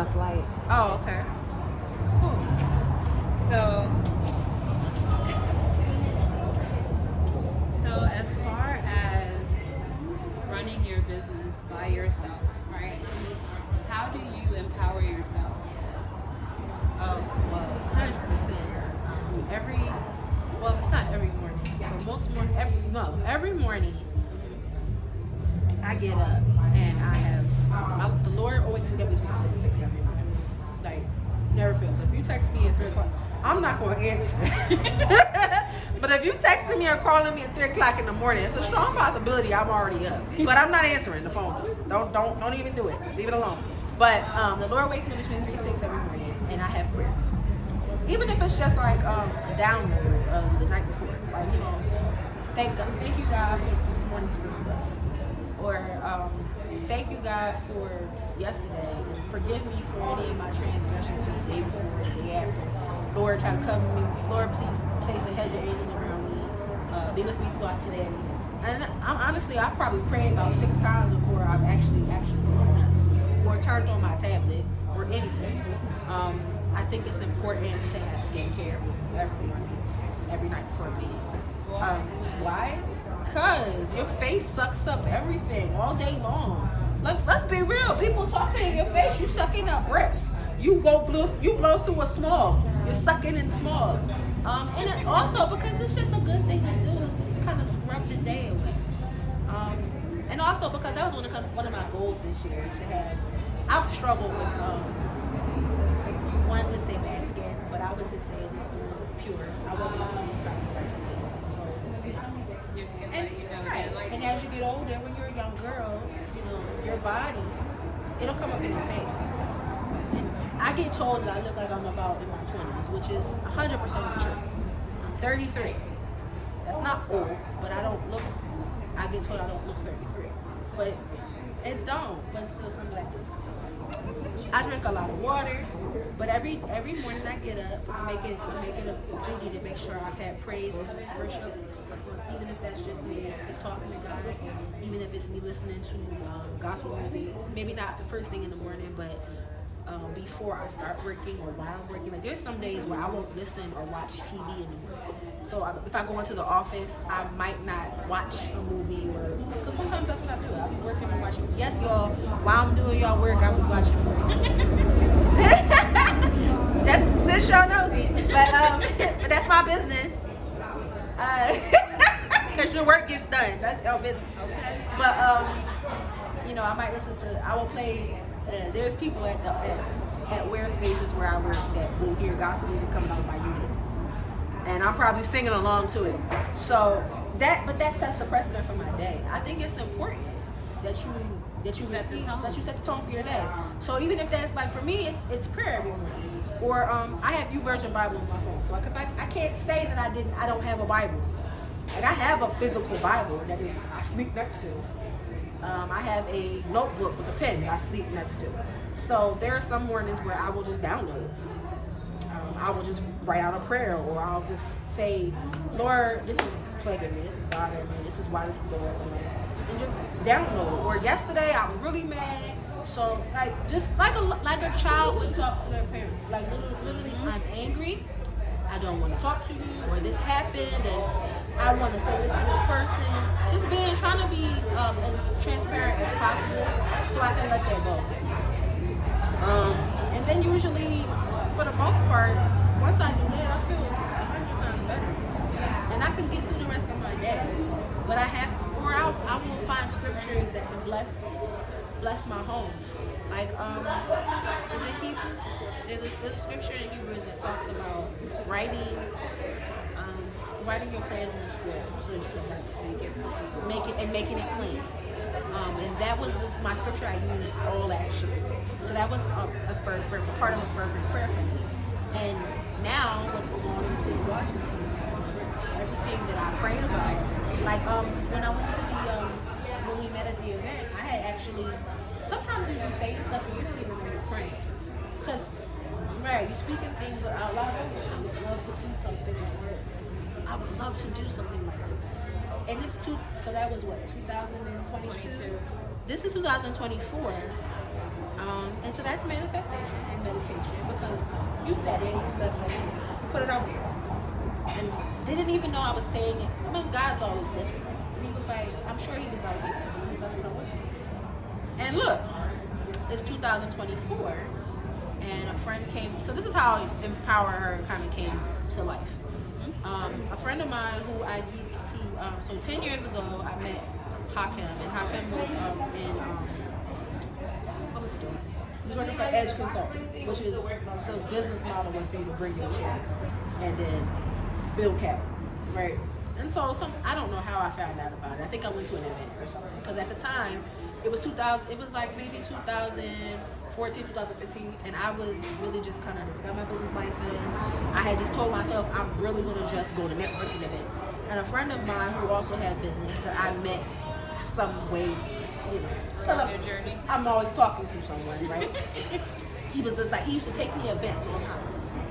enough light. Oh, okay. Cool. So as far as running your business by yourself, right? How do you empower yourself? Oh, well, 100%. It's not every morning, but most morning, every morning I get up and the Lord always gives me between 6 every morning. Like, never fails. If you text me at 3 o'clock, I'm not going to answer. But if you texting me or calling me at 3 o'clock in the morning, it's a strong possibility I'm already up. But I'm not answering the phone. Don't even do it. Leave it alone. But the Lord wakes me between 3 and 6 every morning, and I have prayer. Even if it's just like a download of the night before, like, thank you God for this morning's first breath, or thank you God for yesterday, and forgive me for any of my transgressions from the day before and the day after. Lord, try to cover me. Lord, please place a hedge of angels around me. Be with me throughout today. And I've probably prayed about 6 times before I've actually woken up or turned on my tablet or anything. I think it's important to have skincare every morning, every night before bed. Why? Because your face sucks up everything all day long. Let's be real. People talking in your face, you sucking up breath. You blow through a smog. You're sucking in smog. And it also, because it's just a good thing to do, is just kind of scrub the day away. And also because that was one of my goals this year, to have. I've struggled with one would say bad skin, but I would just say it just wasn't pure. I wasn't Your skin, right. And as you get older, when you're a young girl, your body, it'll come up in your face. And I get told that I look like I'm about in my 20s, which is 100% the truth. I'm 33. That's not old, but I get told I don't look 33. But it don't, but still some blackness. I drink a lot of water, but every morning I get up, I make it a duty to make sure I've had praise and worship, even if that's just me talking to God, even if it's me listening to gospel music, maybe not the first thing in the morning, but before I start working or while I'm working. Like, there's some days where I won't listen or watch TV anymore. So if I go into the office, I might not watch a movie, because sometimes that's what I do. I'll be working and watching. Yes, y'all, while I'm doing y'all work, I'll be watching movies. Just since y'all knows it. But that's my business. Because your work gets done. That's your business. Okay. But, I will play. There's people at wear spaces where I work that will hear gospel music coming out of my unit, and I'm probably singing along to it. So that sets the precedent for my day. I think it's important that you set the tone for your day. So even if that's, like, for me, it's prayer every morning, or I have YouVersion Bible on my phone. So I can't say that I don't have a Bible. Like, I have a physical Bible that I sleep next to. I have a notebook with a pen that I sleep next to. So there are some mornings where I will just download. I will just write out a prayer, or I'll just say, Lord, this is plaguing me, this is bothering me, this is why this is going on, and just download. Or yesterday I was really mad, so just like a child would talk to their parent. Like, literally, I'm angry, I don't want to talk to you, or this happened, and I want to say this to this person. Just trying to be as transparent as possible, so I can let that go. And then usually, for the most part, once I do that, I feel 100 times better, and I can get through the rest of my day. But I will find scriptures that can bless my home. Like, there's a scripture in Hebrews that talks about writing your plans on the scroll so that you can making it plain. And that was my scripture I used all last year. So that was a part of a fervent prayer for me. And now what's going on into Washington, everything that I prayed about, like when I went to when we met at the event, I had actually, sometimes you can say stuff and you don't even know you're praying. Because, right, you're speaking things out loud. I would love to do something like this. I would love to do something like this. And so that was what, 2022? This is 2024. And so that's manifestation. You said it. You left it. Put it out there. And didn't even know I was saying it. I mean, God's always listening. And he was like, I'm sure he was like, yeah, he's like, and look, it's 2024, and a friend came. So this is how Empower Her kind of came to life. A friend of mine who I used to, so 10 years ago, I met Hakim, and Hakim was what was he doing? He was working for Edge Consulting, which is the business model was for you to bring your checks and then build capital, right? And so I don't know how I found out about it. I think I went to an event or something, because at the time it was 2000. It was like maybe 2014, 2015, and I was really just kind of just got my business license. I had just told myself I'm really gonna just go to networking events. And a friend of mine who also had business that I met some way, you know, because Your journey. I'm always talking to someone, right? He was just like, he used to take me to events all the time.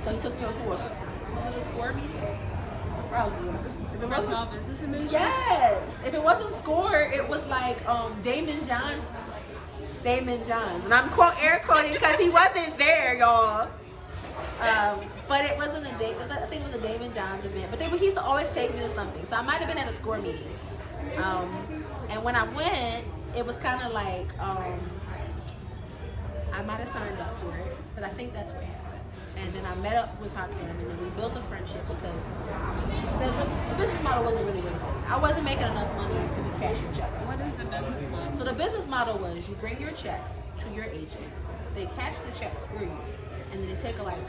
So he took me to was it a SCORE meeting? Probably was. If it For wasn't, small business administration? yes. If it wasn't SCORE, it was like Damon Johns. And I'm air quoting because he wasn't there, y'all. But it wasn't a date. I think it was a Damon Johns event. But he used to always take me to something. So I might have been at a SCORE meeting. And when I went, it was kind of like I might have signed up for it, but I think that's what happened. And then I met up with Hakim, and then we built a friendship because the business model wasn't really working. I wasn't making enough money to be cashing checks. What is the business model? So the business model was you bring your checks to your agent, they cash the checks for you, and then they take like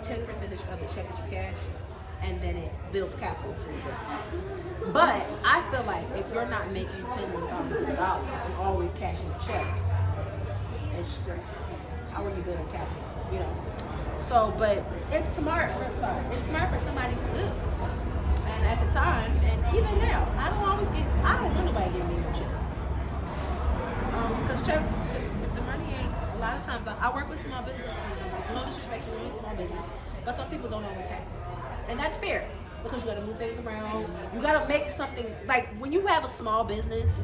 10% of the check that you cash, and then it builds capital for your business. But I feel like if you're not making $10,000 and always cashing a check, it's just, how are you building capital? You know. So, but it's smart. It's smart for somebody who lives. And at the time, and even now, I don't want nobody giving me no check. Because checks, if the money ain't, a lot of times, I work with small businesses, and like, no disrespect to any small business, but some people don't always have it. And that's fair, because you gotta move things around. You gotta make something, like when you have a small business,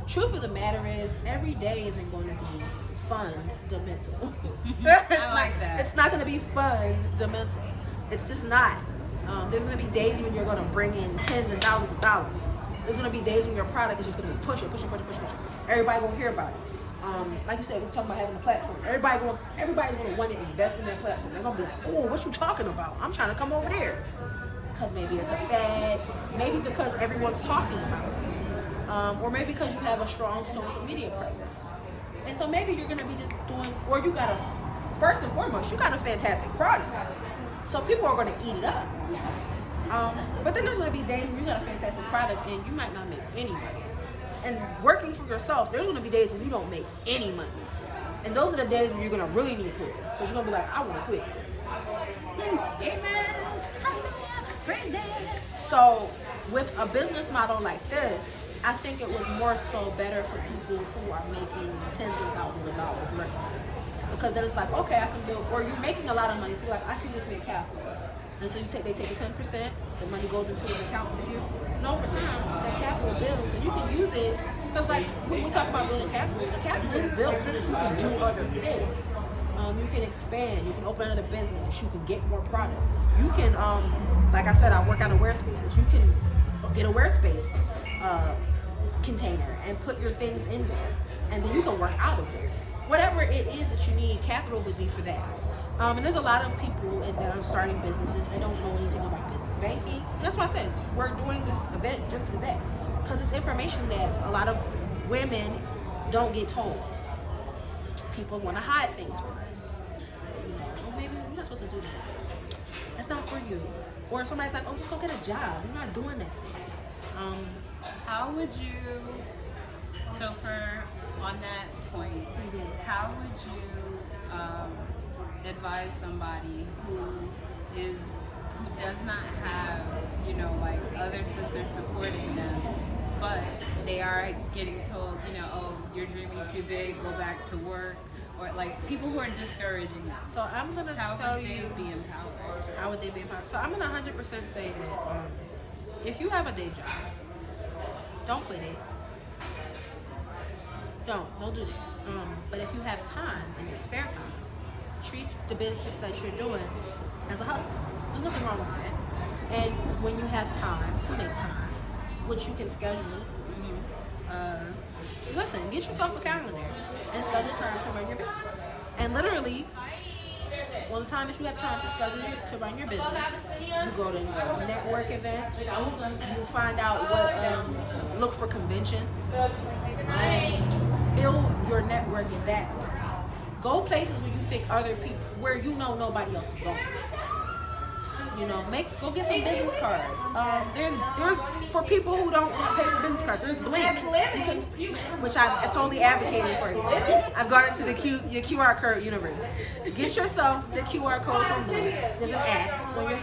truth of the matter is, every day isn't going to be fundamental. I like that. It's not going to be fundamental. It's just not. There's going to be days when you're going to bring in tens and thousands of dollars. There's going to be days when your product is just going to be pushing. Everybody going to hear about it. Like you said, we're talking about having a platform. Everybody's going to want to invest in that platform. They're going to be like, oh, what you talking about? I'm trying to come over there. Because maybe it's a fad. Maybe because everyone's talking about it. Or maybe because you have a strong social media presence. And so maybe you're going to be just doing, or you got first and foremost, you got a fantastic product. So people are going to eat it up. But then there's going to be days when you got a fantastic product and you might not make any money. And working for yourself, there's going to be days when you don't make any money. And those are the days when you're going to really need to quit. Because you're going to be like, I want to quit. Amen. So with a business model like this, I think it was more so better for people who are making tens of thousands of dollars regularly. Because then it's like, okay, I can build, or you're making a lot of money, so like, I can just make capital. And so they take the 10%, the money goes into an account for you. And over time, that capital builds, and you can use it, because like, when we talk about building capital, the capital is built so that you can do other things. You can expand, you can open another business, you can get more product. You can, like I said, I work out of wear spaces. You can get a wear space container and put your things in there, and then you can work out of there. Whatever it is that you need, capital would be for that. And there's a lot of people that are starting businesses. They don't know anything about business banking. That's why I said we're doing this event just for that, because it's information that a lot of women don't get told. People want to hide things from us. Oh, maybe you're not supposed to do that. That's not for you. Or somebody's like, oh, just go get a job. You're not doing that. How would you, so for, on that point, how would you advise somebody who does not have, like other sisters supporting them, but they are getting told, oh, you're dreaming too big, go back to work, or like people who are discouraging them? So I'm going to tell you. How would they be empowered? How would they be empowered? So I'm going to 100% say that if you have a day job, don't quit it. Don't do that. But if you have time in your spare time, treat the business that you're doing as a hustle. There's nothing wrong with that. And when you have time to make time, which you can schedule, listen, get yourself a calendar and schedule time to run your business. And literally, well, the time that you have time to schedule to run your business, you go to network events, you find out what, look for conventions, build your network in that way. Go places where you think other people, where you know nobody else is going. You know, go get some business cards. There's for people who don't pay for business cards. There's Blink, which I'm totally advocating for you. I've gone into the QR code universe. Get yourself the QR code from Blink. There's an app when you're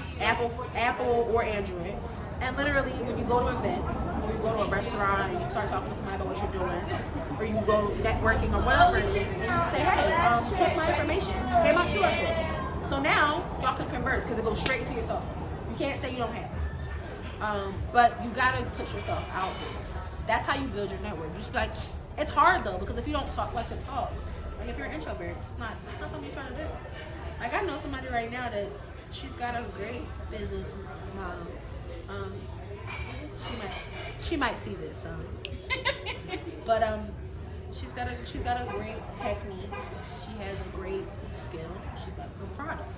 Apple or Android, and literally when you go to events, or you go to a restaurant and you start talking to somebody about what you're doing, or you go networking or whatever it is, and you say, hey, take my information, just get my QR code. So now y'all can converse because it goes straight to yourself. You can't say you don't have it, but you gotta put yourself out there. That's how you build your network. You just be like, it's hard though because if you don't like to talk, like if you're an introvert, it's not something you're trying to do. Like I know somebody right now that she's got a great business model. She might see this, but she's got a great technique. She has a great skill. She's got a good product,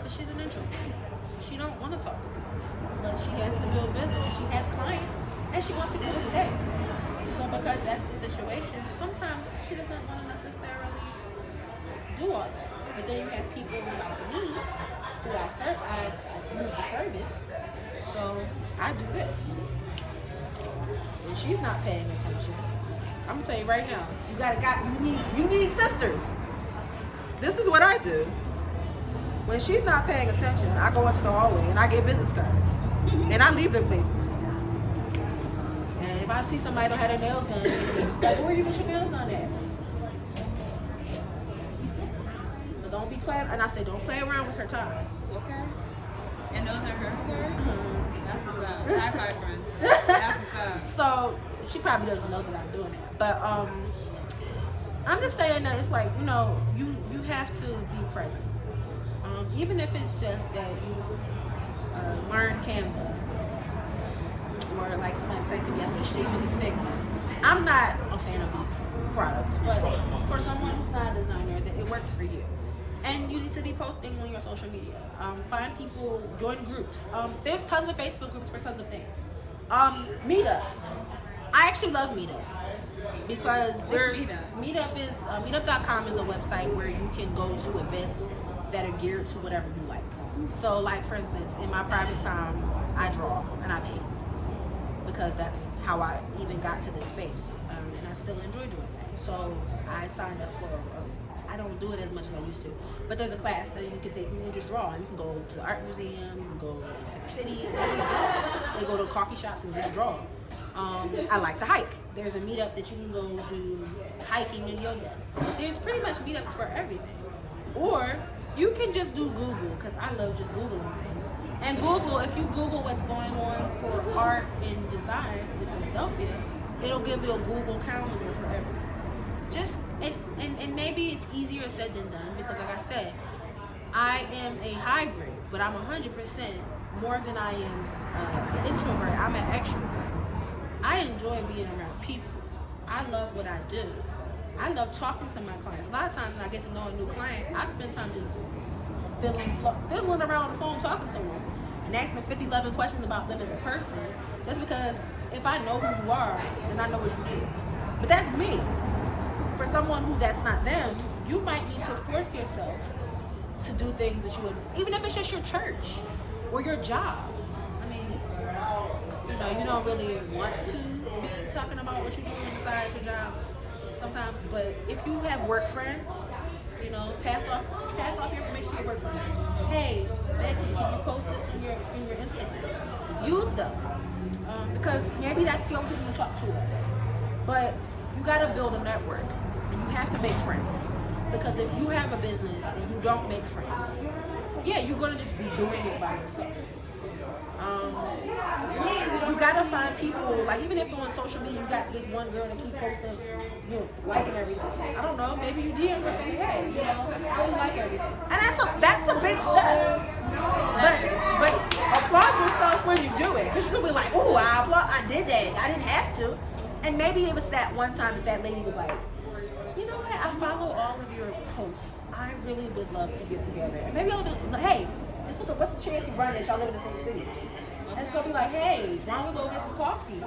but she's an introvert. She don't want to talk to people, but she has to build business. She has clients, and she wants people to stay. So because that's the situation, sometimes she doesn't want to necessarily do all that. But then you have people like me who I use the service, so I do this. And she's not paying attention. I'm gonna tell you right now, you need sisters. This is what I do. When she's not paying attention, I go into the hallway and I get business cards. And I leave them places. And if I see somebody that had their nails done, like, where you get your nails done at? But don't be playing, and I say, don't play around with her time. Okay. And those are her words? That's what's up. High five, friend. That's what's up. So she probably doesn't know that I'm doing that. But I'm just saying that it's like, you know, you have to be present. Even if it's just that you learn Canva, or like somebody said to me yesterday, she uses Figma. I'm not a fan of these products, but for someone who's not a designer, that it works for you. And you need to be posting on your social media. Find people, join groups. There's tons of Facebook groups for tons of things. Meetup. I actually love Meetup because there's Meetup.com is a website where you can go to events that are geared to whatever you like. So, like for instance, in my private time, I draw and I paint because that's how I even got to this space, and I still enjoy doing that. So I signed up for I don't do it as much as I used to, but there's a class that you can take. You can just draw. You can go to the art museum, you can go to Center City, and go to coffee shops and just draw. I like to hike. There's a meetup that you can go do hiking and yoga. There's pretty much meetups for everything. Or you can just do Google, because I love just Googling things. And Google, if you Google what's going on for art and design in Philadelphia, it'll give you a Google calendar for everything. Just and maybe it's easier said than done because, like I said, I am a hybrid, but I'm 100% more than I am an introvert. I'm an extrovert. I enjoy being around people. I love what I do. I love talking to my clients. A lot of times when I get to know a new client, I spend time just fiddling around on the phone talking to them and asking them 11 questions about them as a person. That's because if I know who you are, then I know what you do. But that's me. For someone who that's not them, you might need to force yourself to do things that you would, even if it's just your church or your job. I mean, you don't really want to be talking about what you're doing inside your job sometimes, but if you have work friends, pass off your information to your work friends. Hey, Becky, can you post this in your Instagram? Use them. Because maybe that's the only people you talk to all day. But you gotta build a network. And you have to make friends. Because if you have a business and you don't make friends, yeah, you're gonna just be doing it by yourself. You gotta find people, like even if you're on social media, you got this one girl that keep posting, liking everything. I don't know, maybe you DM her, hey, how you like everything? And that's wanted that. I didn't have to. And maybe it was that one time that lady was like, you know what? I follow all of your posts. I really would love to get together. And maybe I'll be like, hey, what's the chance you run that y'all live in the same city? And it's gonna be like, hey, why don't we go get some coffee?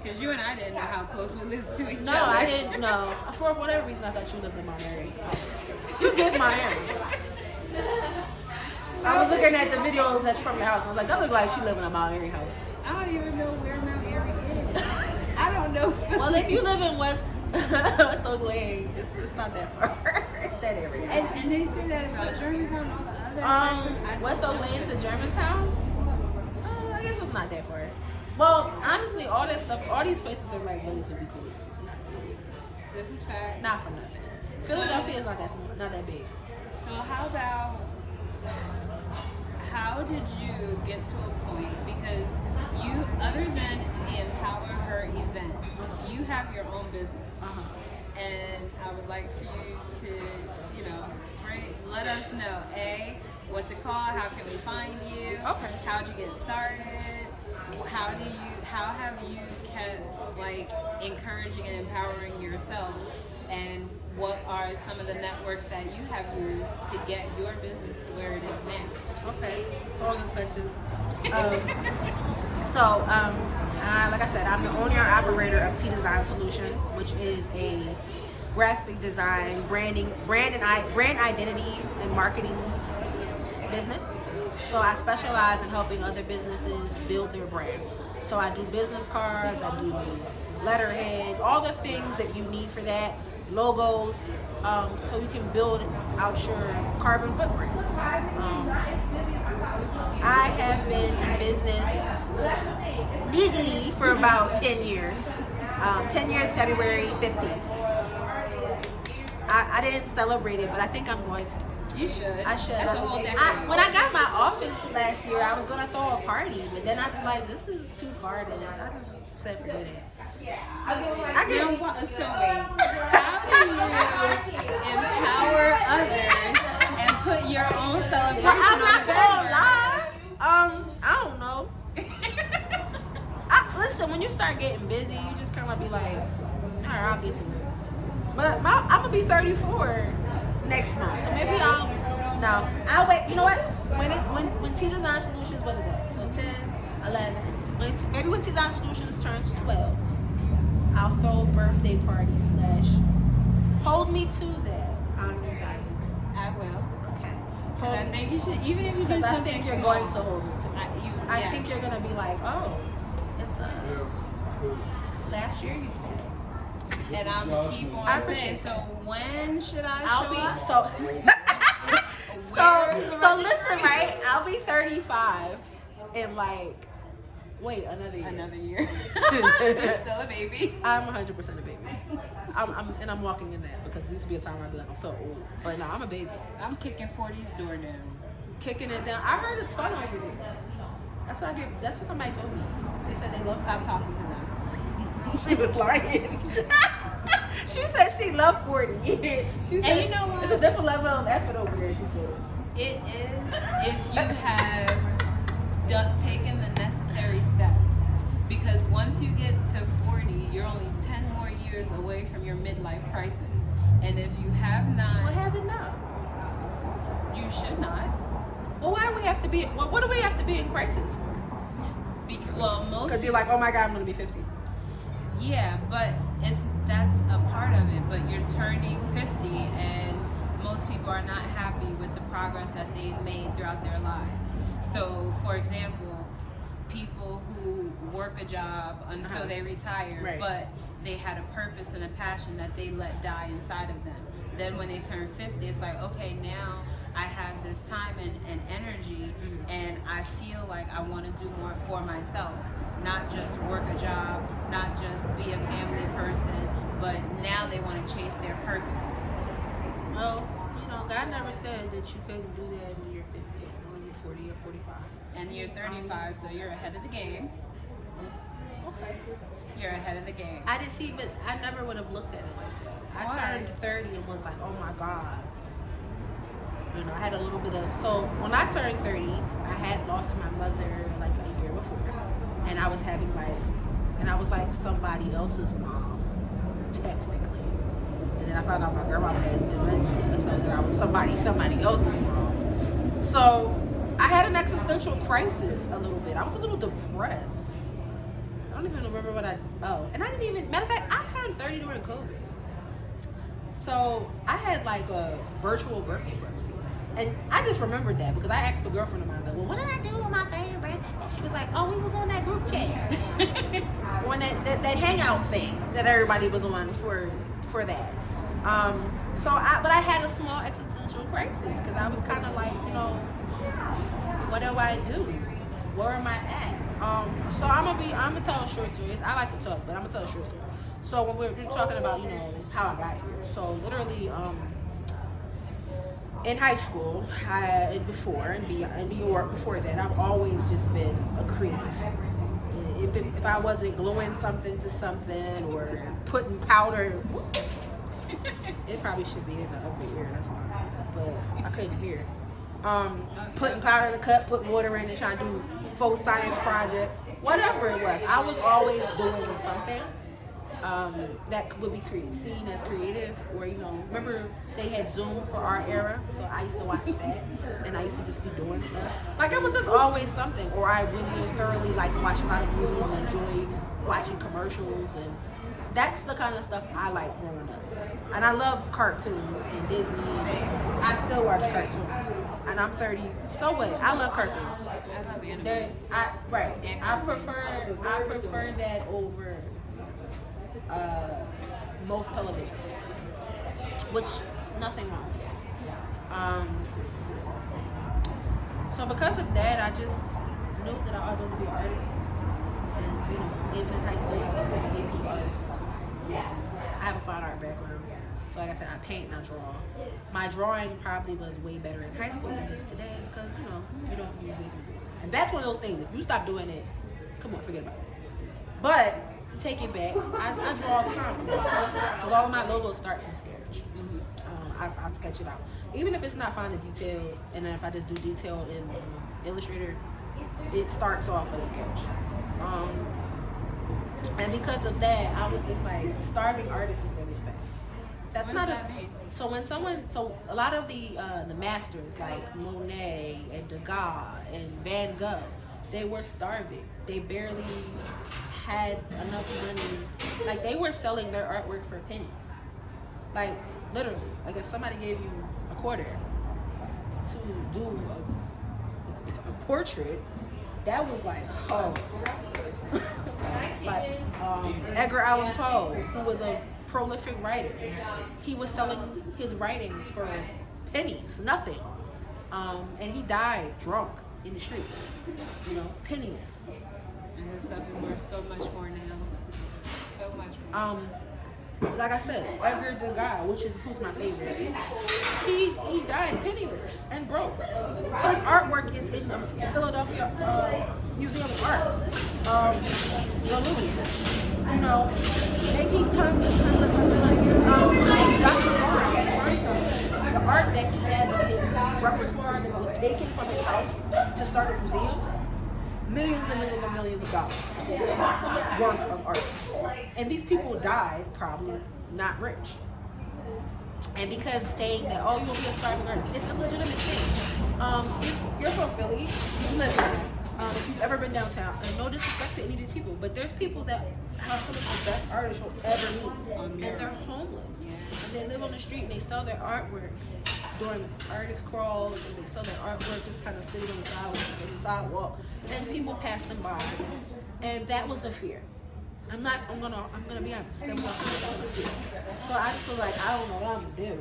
Because you and I didn't know how close we lived to each other. No, I didn't know. For whatever reason, I thought you lived in Mount Airy. You live in Mount Airy. I was looking at the videos that's from your house. I was like, that looks like she live in a Mount Airy house. I don't even know where Mount Airy is. I don't know. Well, if you live in West Oak Lane, it's not that far. It's that area. And they say that about Germantown and all the other sections. West Oak Lane to Germantown? I guess it's not that far. Well, honestly, all that stuff, all these places are like relatively close. It's not really. This is fact. Not for nothing. Philadelphia is not that big. So how did you get to a point, because you, other than the Empower Her event, you have your own business. And I would like for you to, let us know, what's it called? How can we find you? Okay. How'd you get started? How have you kept like encouraging and empowering yourself? And what are some of the networks that you have used to get your business to where it is now? Okay, all good questions. Like I said, I'm the owner and operator of T Design Solutions, which is a graphic design, brand identity, and marketing business. So I specialize in helping other businesses build their brand. So I do business cards, I do letterhead, all the things that you need for that, logos, so you can build out your carbon footprint. I have been in business legally for about 10 years. 10 years, February 15th. I didn't celebrate it, but I think I'm going to. You should. I should. That's a whole decade. When I got my office last year, I was gonna throw a party, but then I was like, this is too far. Then I just said forget it. I You can. want so wait. How do you empower others and put your own celebration Well, I'm on not the gonna banner? lie. I don't know. Listen, when you start getting busy, you just kind of be like, all right, I'll get to it. But I'm gonna be 34 next month, so maybe I'll wait. You know what? When T Design Solutions, what is that? So 10, 11. Maybe when T Design Solutions turns 12, I'll throw a birthday party / hold me to that. I will. Okay. Because I think you should, even if you do Because I something think you're small, going to hold me to it. I think you're gonna be like, oh, it's last year you said. And I'm gonna keep on I saying. appreciate So when should I I'll show be up? so listen, right? I'll be 35 in like another year. Another year. Still a baby. I'm 100% a baby. I'm walking in that because there used to be a time I'd be like I felt old, but no, I'm a baby. I'm kicking 40's door down. Kicking it down. I heard it's fun over there. That's what somebody told me. They said they love. Stop talking to them. She was lying. She said she loved 40. She said, And you know what? It's a different level of effort over there, she said. It is if you have taken the necessary steps. Because once you get to 40, you're only 10 more years away from your midlife crisis. And if you have not... Well, have it now. You should not. Well, why do we have to be... Well, what do we have to be in crisis for? Most... Because you're like, oh my God, I'm going to be 50. Yeah, but that's a part of it. But you're turning 50 and most people are not happy with the progress that they've made throughout their lives. So, for example, people who work a job until they retire, Right. but they had a purpose and a passion that they let die inside of them. Then when they turn 50, it's like, okay, now I have this time and energy, and I feel like I want to do more for myself. Not just work a job, not just be a family person, but now they want to chase their purpose. Well, God never said that you couldn't do that when you're 50 or when you're 40 or 45. And you're 35, so you're ahead of the game. Okay. You're ahead of the game. I didn't see, but I never would have looked at it like that. Why? I turned 30 and was like, oh my God. I had a little bit of, so when I turned 30, I had lost my mother like a year before. And I was having like and I was like somebody else's mom, technically. And then I found out my grandma had dementia, so that I was somebody else's mom. So I had an existential crisis a little bit. I was a little depressed. I don't even remember what and I didn't even, matter of fact, I turned 30 during COVID. So I had like a virtual birthday party. And I just remembered that because I asked a girlfriend of mine, like, well, what did I do on my 30th birthday? She was like, oh, we was on that group chat. On that hangout thing that everybody was on for that. But I had a small existential crisis because I was kind of like, what do I do? Where am I at? So I'm gonna tell a short story. I like to talk, but I'm gonna tell a short story. So when we're talking about, how I got here. So literally, in high school, in New York before that, I've always just been a creative. If I wasn't gluing something to something or putting powder, it probably should be in the upper ear, that's why. But I couldn't hear. Putting powder in the cup, putting water in it, trying to do faux science projects, whatever it was. I was always doing something that would be seen as creative, or remember they had Zoom for our era, so I used to watch that, and I used to just be doing stuff. Like it was just always something, or I really thoroughly liked watching a lot of movies and enjoyed watching commercials, and that's the kind of stuff I like growing up. And I love cartoons and Disney. I still watch cartoons, and I'm 30. So what? I love cartoons. I love anime. I prefer that over most television, which nothing wrong with that. So because of that, I just knew that I was going to be an artist, and even in high school, I was doing AP art. I have a fine art background, so like I said, I paint and I draw. My drawing probably was way better in high school than it is today because you don't use it, and that's one of those things. If you stop doing it, come on, forget about it. But take it back. I draw all the time because all of my logos start from sketch. I sketch it out, even if it's not fine to detail, and then if I just do detail in Illustrator, it starts off as a sketch. And because of that, I was just like, starving artists is really fast. That's what not does that mean? So a lot of the masters like Monet and Degas and Van Gogh, they were starving. They barely had enough money. Like they were selling their artwork for pennies. Like literally, like if somebody gave you a quarter to do a portrait, that was like, like Edgar Allan Poe, who was a prolific writer, he was selling his writings for pennies, nothing, and he died drunk in the street, penniless. And his stuff is worth so much more now. So much more. Like I said, Edgar Degas, who's my favorite, he died penniless and broke. But his artwork is in the Philadelphia Museum of Art. The Louvre. Making tons of money. Dr. Warren, the art that he has in his repertoire that was taken from his house to start a museum, millions and millions and millions of dollars worth of art. And these people died probably not rich. And because saying that, you'll be a starving artist, it's a legitimate thing. If you're from Philly, you live here. If you've ever been downtown, and no disrespect to any of these people, but there's people that are some of the best artists you'll ever meet, and they're homeless. Yeah. And they live on the street and they sell their artwork doing artist crawls, and they sell their artwork just kind of sitting on the sidewalk, and people pass them by, and that was a fear. I'm gonna be honest. That was a fear. So I just feel like I don't know what I'm gonna do,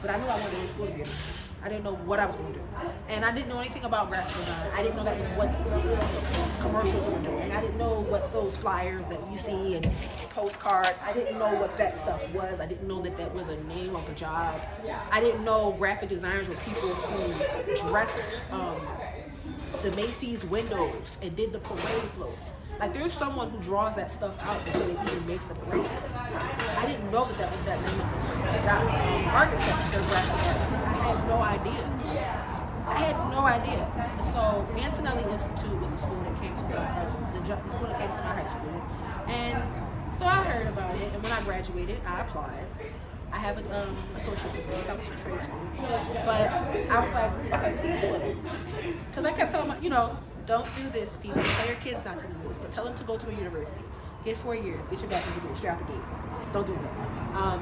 but I knew I wanted to go to school to be honest. I didn't know what I was going to do. And I didn't know anything about graphic design. I didn't know that was what those commercials were doing. I didn't know what those flyers that you see and postcards, I didn't know what that stuff was. I didn't know that that was a name of a job. I didn't know graphic designers were people who dressed the Macy's windows and did the parade floats. Like there's someone who draws that stuff out before they even make the parade. I didn't know that was that name of the job. Architecture, graphic artists. I had no idea. I had no idea. So Antonelli Institute was a school that came to the school that came to my high school, and so I heard about it. And when I graduated, I applied. I have an associate degree, so I went to a trade school. But I was like, okay, this is good. Because I kept telling my, don't do this, people. Tell your kids not to do this, but tell them to go to a university. Get 4 years, get your bachelor's degree straight out the gate. Don't do that.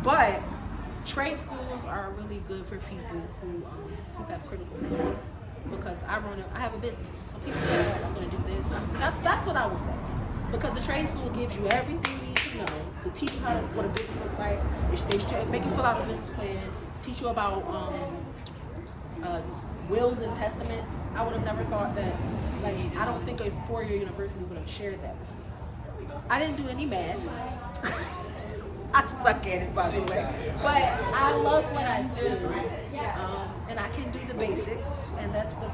But trade schools are really good for people who have critical thinking. Because I have a business, so people say, oh, I'm going to do this. That's what I would say. Because the trade school gives you everything you need to know. They teach you what a business looks like. They make you fill out a business plan. Teach you about wills and testaments. I would have never thought that. Like, I don't think a 4-year university would have shared that with me. I didn't do any math. I suck at it, by the way. But I love what I do, and I can do the basics, and that's what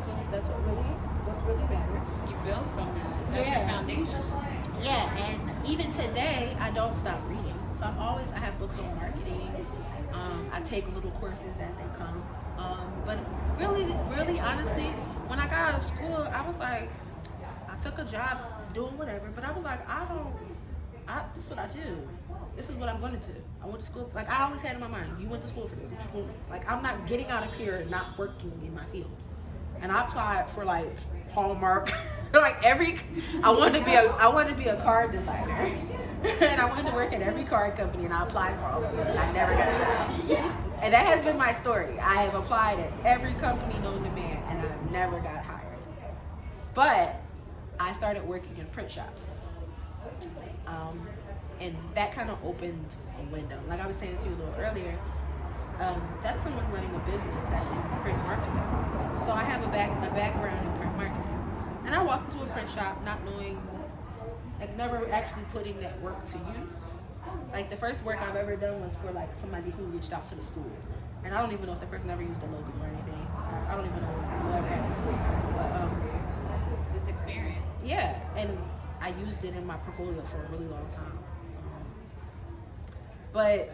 really matters. You build from that. That's your foundation. Yeah, and even today, I don't stop reading. So I have books on marketing. I take little courses as they come. But really, honestly, when I got out of school, I was like, I took a job doing whatever, but I was like, this is what I do. This is what I'm going to do. I went to school. Like, I always had in my mind, you went to school for this. Like, I'm not getting out of here and not working in my field. And I applied for like Hallmark, I wanted to be a card designer, and I wanted to work at every card company, and I applied for all of them, and I never got a job. And that has been my story. I have applied at every company known to man, and I never got hired. But I started working in print shops. And that kind of opened a window. Like I was saying to you a little earlier, that's someone running a business that's in print marketing. So I have a background in print marketing. And I walked into a print shop not knowing, like never actually putting that work to use. Like the first work I've ever done was for like somebody who reached out to the school. And I don't even know if the person ever used a logo or anything. I don't even know whatever happened to this guy. But it's experience. Yeah, and I used it in my portfolio for a really long time. But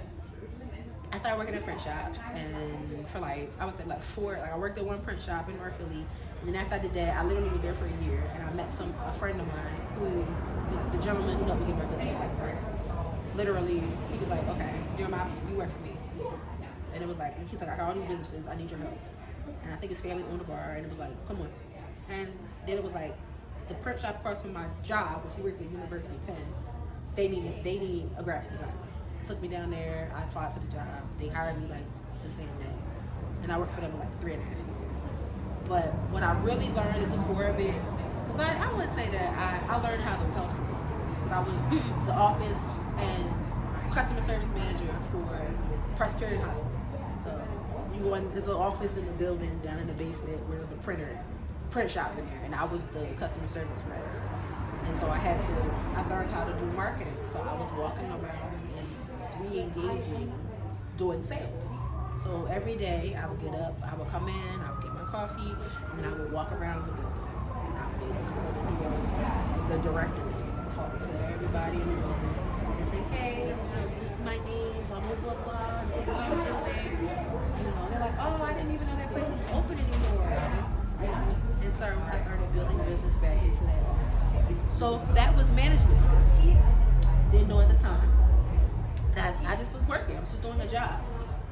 I started working at print shops, and for I was at I worked at one print shop in North Philly, and then after I did that, I literally was there for a year, and I met a friend of mine who, the gentleman who helped me get my business license, literally, he was like, okay, you work for me. And it was like, he's like, I got all these businesses, I need your help. And I think his family owned a bar, and it was like, come on. And then it was like, the print shop across from my job, which he worked at University of Penn, they need a graphic designer. Took me down there, I applied for the job. They hired me the same day. And I worked for them for 3.5 years. But what I really learned at the core of it, because I wouldn't say that I learned how the health system works. Because I was the office and customer service manager for Presbyterian Hospital. So you go in, there's an office in the building down in the basement where there's a print shop in there, and I was the customer service rep. And so I learned how to do marketing. So I was walking around re-engaging, doing sales. So every day I would get up, I would come in, I would get my coffee, and then I would walk around the building. And I would go to the director and talk to everybody in the building and say, hey, this is my name, blah, blah, blah, blah, this is what I'm doing. They're like, oh, I didn't even know that place was open anymore. And so I started building business back into that. So that was management skills. Didn't know at the time. I just was working. I was just doing a job.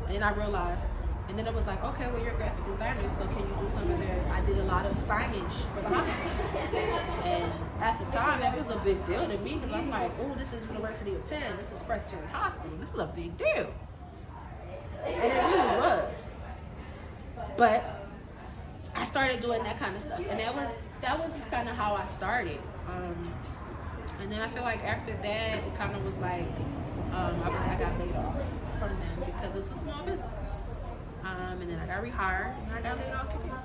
And I realized, and then it was like, okay, well, you're a graphic designer, so can you do some of I did a lot of signage for the hospital. And at the time, that was a big deal to me, because I'm like, oh, this is University of Penn, this is Presbyterian Hospital, this is a big deal. And it really was. But I started doing that kind of stuff. And that was just kind of how I started. And then I feel like after that, it kind of was like, I got laid off from them because it's a small business. And then I got rehired, and I got laid off again.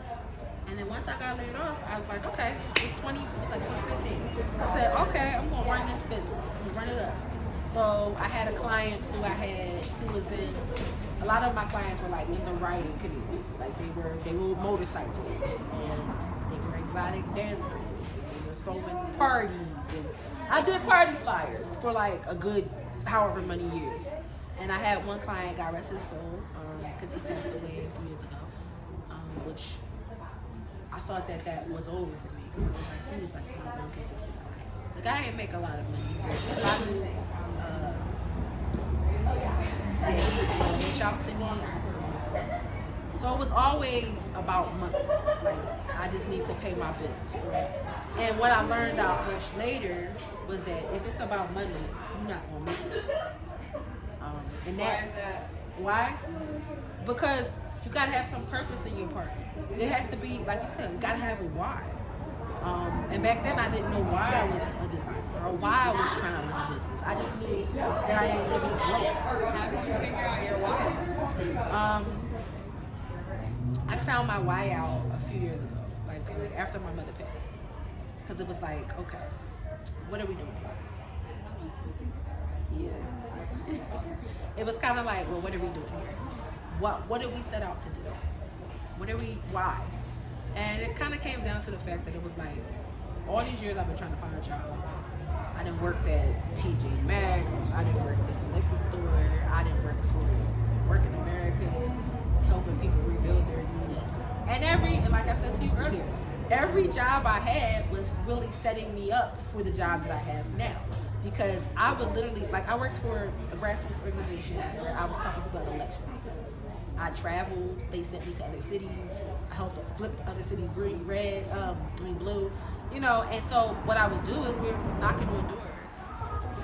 And then once I got laid off, I was like, okay, it's like 2015. I said, okay, I'm gonna run this business. I'm gonna run it up. So I had a client who was in, a lot of my clients were like in the riding community. Like they were motorcycles, and they were exotic dancers, and they were throwing parties. And I did party flyers for like a good however many years. And I had one client, God rest his soul, because he passed away a few years ago, which thought that that was over for me because it was like he was like my one consistent client. Like I didn't make a lot of money, but a lot of they reached out to me. So it was always about money. Like I just need to pay my bills. And what I learned out much later was that if it's about money, you're not gonna make it. And Why is that? Why? Because you gotta have some purpose in your partner. It has to be, like you said, you gotta have a why. And back then I didn't know why I was a designer or why I was trying to run a business. I just knew that I didn't really know. How did you figure out your why? I found my why out a few years ago, like after my mother passed. Because it was like, okay, what are we doing? Yeah. It was kind of like, well, what are we doing here? What did we set out to do? Why? And it kind of came down to the fact that it was like, all these years I've been trying to find a job. I done worked at TJ Maxx, I done worked at the liquor store, I done worked for Working America, helping people rebuild their units. And like I said to you earlier, every job I had was really setting me up for the job that I have now. Because I would literally, like I worked for a grassroots organization where I was talking about elections. I traveled, they sent me to other cities, I helped flip other cities green, red, blue, you know, and so what I would do is we were knocking on doors.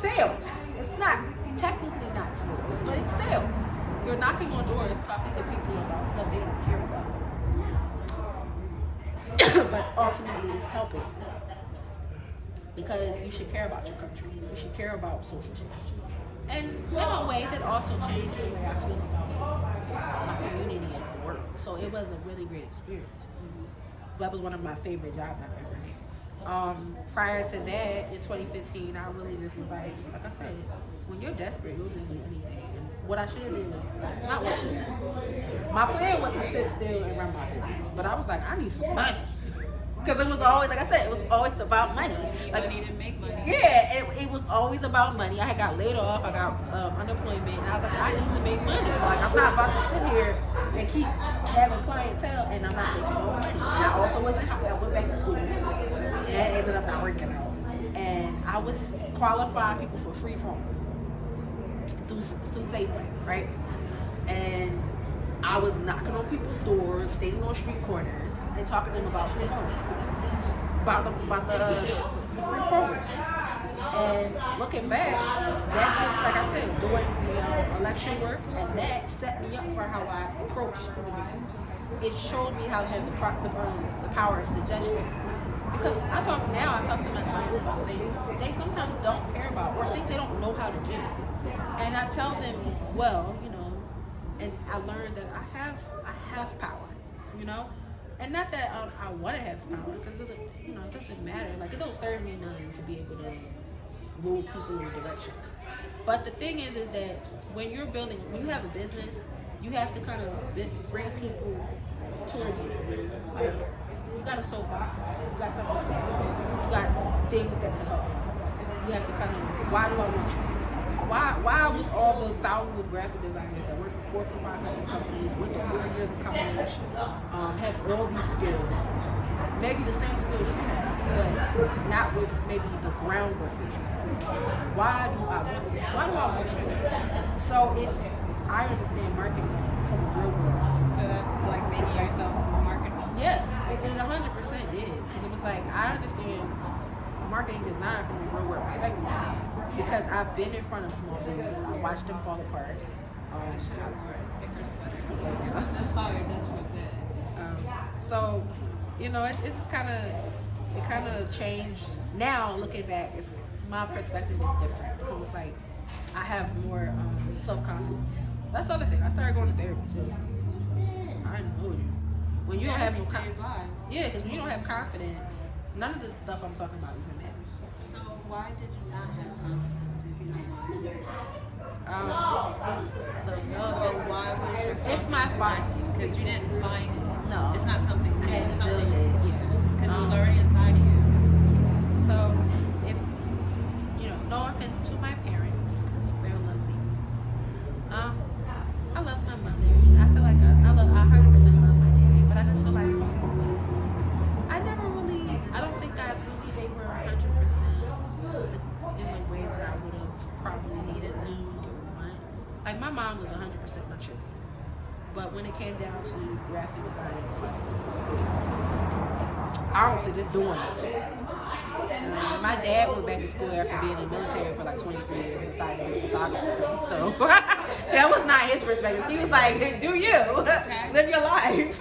Sales. It's not, technically not sales, but it's sales. You're knocking on doors, talking to people about stuff they don't care about. But ultimately it's helping. Because you should care about your country. You should care about social change. And in a way that also changed the way I feel about my community and my work. So it was a really great experience. That was one of my favorite jobs I've ever had. Prior to that, in 2015, I really just was like I said, when you're desperate, you'll just do anything. And what I should have did was, not what I should have. My plan was to sit still and run my business. But I was like, I need some money. Because it was always, like I said, it was always about money. Like, money to make money. Yeah, it was always about money. I had got laid off, I got unemployment, and I was like, I need to make money. Like, I'm not about to sit here and keep having clientele, and I'm not making no money. And I also wasn't happy. I went back to school, and that ended up not working out. And I was qualifying people for free phones through Safeway, right? And I was knocking on people's doors, standing on street corners, and talking to them about free phones, about the free program. And looking back, that just, like I said, doing the election work, and that set me up for how I approach individuals. It showed me how to have the power of suggestion. Because I talk to my clients about things they sometimes don't care about, or things they don't know how to do. And I tell them, well, you know, and I learned that I have power, you know, and not that I want to have power, because it doesn't matter. Like, it don't serve me nothing to be able to move people in directions. But the thing is that when you have a business, you have to kind of bring people towards you. Like, you got a soapbox, you got something to say, you got things that can help. You have to kind of, why do I want you? Why with all the thousands of graphic designers that work for 400 to 500 companies, went to 4 years of college, have all these skills, maybe the same skills you have, but not with maybe the groundwork that you have. Why do I want you? So I understand marketing from the real world. So that's like making yourself more marketable. Yeah, it 100% did, because it was like, I understand marketing design from a real world perspective. Because I've been in front of small businesses, I watched them fall apart. Thicker sweater. This fire does feel good. So, you know, it kind of changed. Now looking back, my perspective is different, because it's like I have more self-confidence. That's the other thing. I started going to therapy too. I know you. When you don't have no confidence, yeah, because when you don't have confidence, none of this stuff I'm talking about even matters. So why did you not have confidence, if you don't mind? Why was your confidence lacking? Because you didn't find it. No. It's not something new. It's something, it. yeah. Because it was already inside of you. So, if, you know, no offense to my parents, because they're lovely. I love my mother. I feel like I 100% love my dad, but I just feel like But when it came down to graphic design, it was like, I don't see this doing this. My dad went back to school after being in the military for like 23 years and decided to be a photographer. So that was not his perspective. He was like, do you. Live your life.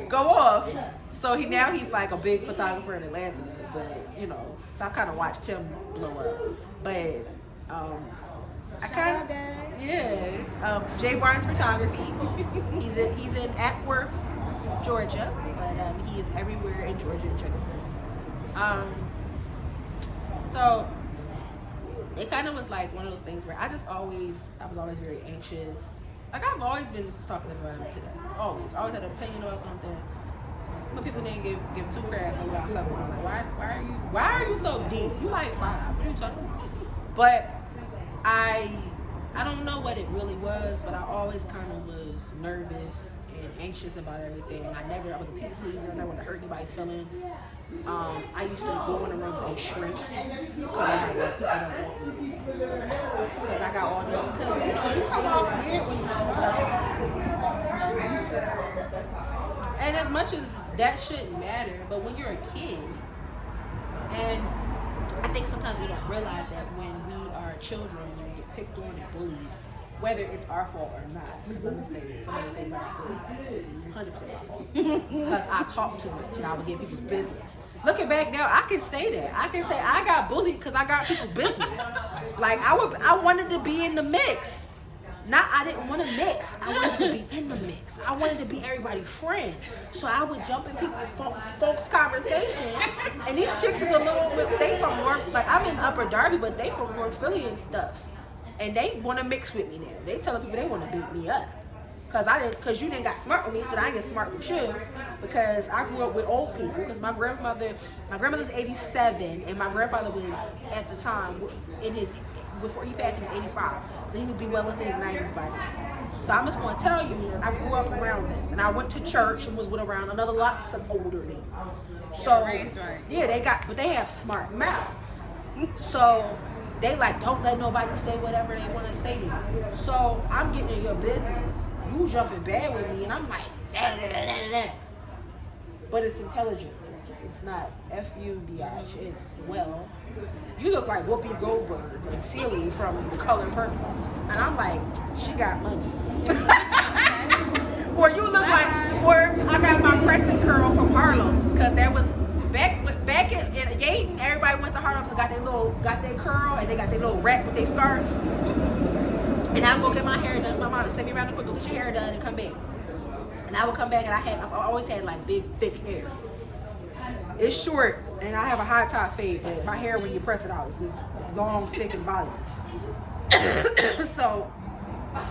Go off. So he's like a big photographer in Atlanta. But, you know, so I kind of watched him blow up. But I kind of, yeah. Jay Barnes Photography. He's in Atworth, Georgia. But he is everywhere in Georgia and Trinidad. So it kind of was like one of those things where I was always very anxious. Like I've always been just talking about it today. Always had an opinion about something. But people didn't give two craps about something. I'm like, why are you so deep? You like 5. What are you talking about? But I don't know what it really was, but I always kind of was nervous and anxious about everything. I was a people pleaser. I never wanted to hurt anybody's feelings. I used to go in the rooms and shrink because people don't want me. Because I got all these. Because you come off weird when you smile. And as much as that shouldn't matter, but when you're a kid, and I think sometimes we don't realize that when we are children, when we get picked on and bullied, whether it's our fault or not, because I'm gonna say somebody says I'm 100% my fault, because I talk too much and I would get people's business. Looking back now, I can say that. I can say I got bullied because I got people's business. Like I wanted to be in the mix. I didn't want to mix. I wanted to be in the mix. I wanted to be everybody's friend. So I would jump in people's folks' conversation. And these chicks is a little bit, they from North, like I'm in Upper Darby, but they from North Philly and stuff. And they want to mix with me now. They telling people they want to beat me up. Cause you didn't got smart with me, so I get smart with you. Because I grew up with old people. Because my grandmother's 87, and my grandfather was at the time before he passed in 85. So he would be well into his 90s by now. So I'm just gonna tell you, I grew up around them, and I went to church and was with around another lots of older ladies. So yeah, but they have smart mouths. So they like don't let nobody say whatever they want to say to you. So I'm getting in your business. You jumping bad with me, and I'm like, but it's intelligent. It's not F-U-B-I-H. It's, well, you look like Whoopi Goldberg and Celie from The Color Purple. And I'm like, she got money. Or you look like, or I got my crescent curl from Harlem's, because that was back in Dayton, everybody went to Harlem's and got their curl, and they got their little rack with their scarf. And I would go get my hair done. My mom would send me around the quick, go get your hair done and come back. And I would come back, and I've always had like big, thick hair. It's short, and I have a high top fade, but my hair, when you press it out, it's just long, thick, and voluminous. So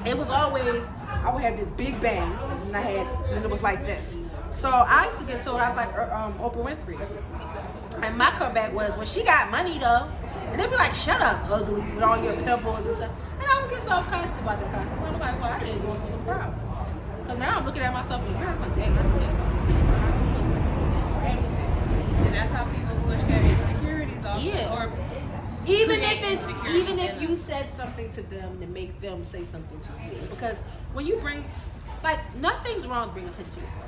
it was always, I would have this big bang, and it was like this. So I used to get told I was like Oprah Winfrey. And my comeback was, well, she got money though. And they'd be like, shut up, ugly, with all your pimples and stuff. And I would get self-conscious about that kind of stuff. I'm like, well, I didn't go for the problem. Because now I'm looking at myself in the mirror, I'm like, dang, I don't know. And that's how people push their insecurities off. Yeah. Or even if you said something to them to make them say something to you. Because when you bring, like, nothing's wrong with bringing attention to yourself.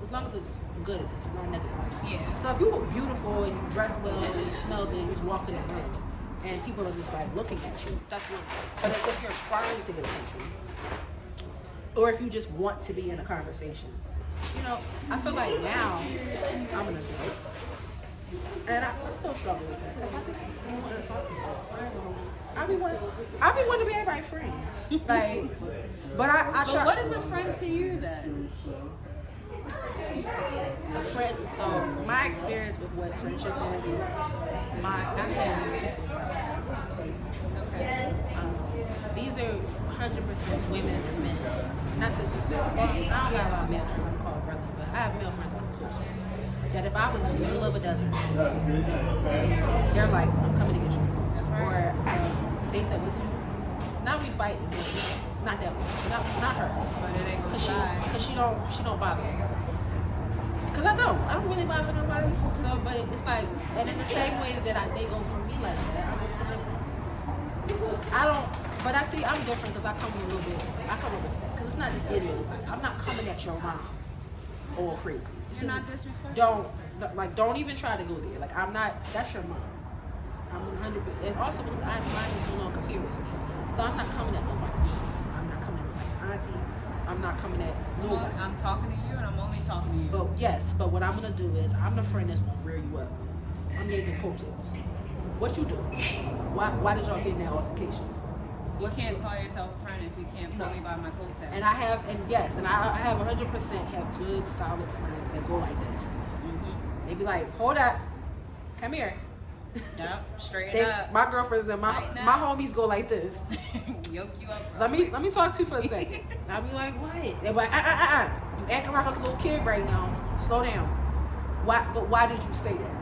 As long as it's good attention, not negative. Yeah. So if you were beautiful and you dress well and you smell good, you just walk in the room and people are just like looking at you, that's one thing. But if you're trying to get attention, or if you just want to be in a conversation, you know, I feel like now I'm an adult, and I still struggle with that because I just want to talk to people. I be wanting to be everybody's friend, like. But I try. But what is a friend to you then? A friend. So my experience with what friendship is I've had sisters. Okay. These are 100% women and men. Not sisters. I don't got a lot of male friends I call brother, but I have male friends I'm close to. That if I was in the middle of a desert, they're like, I'm coming to get you. Or they said, what's you? Now we fight. Not that one. Not her. But it ain't gonna die. Because she don't bother me. Because I don't really bother nobody. So, but it's like, and in the same way that they go for me like that, I go for them. But I'm different because I come with respect. Because it's not just idiots. Like, I'm not coming at your mom all crazy. You're not disrespectful. Don't even try to go there. Like, I'm not. That's your mom. I'm 100%. And also because mine is no longer here with me, so I'm not coming at nobody's mom. I'm not coming at nobody's auntie. I'm not coming at nobody. I'm talking to you, and I'm only talking to you. But yes, but what I'm gonna do is I'm the friend that's gonna rear you up. I'm getting coattails. What you doing? Why did y'all get in that altercation? You can't call yourself a friend if you can't pull me by my coattail. And I have 100% have good, solid friends that go like this. Mm-hmm. They be like, hold up, come here. Yep, straighten up. My girlfriends and my homies go like this. Yoke you up. Let me talk to you for a second. And I'll be like, what? They're like, You acting like a little kid right now. Slow down. Why did you say that?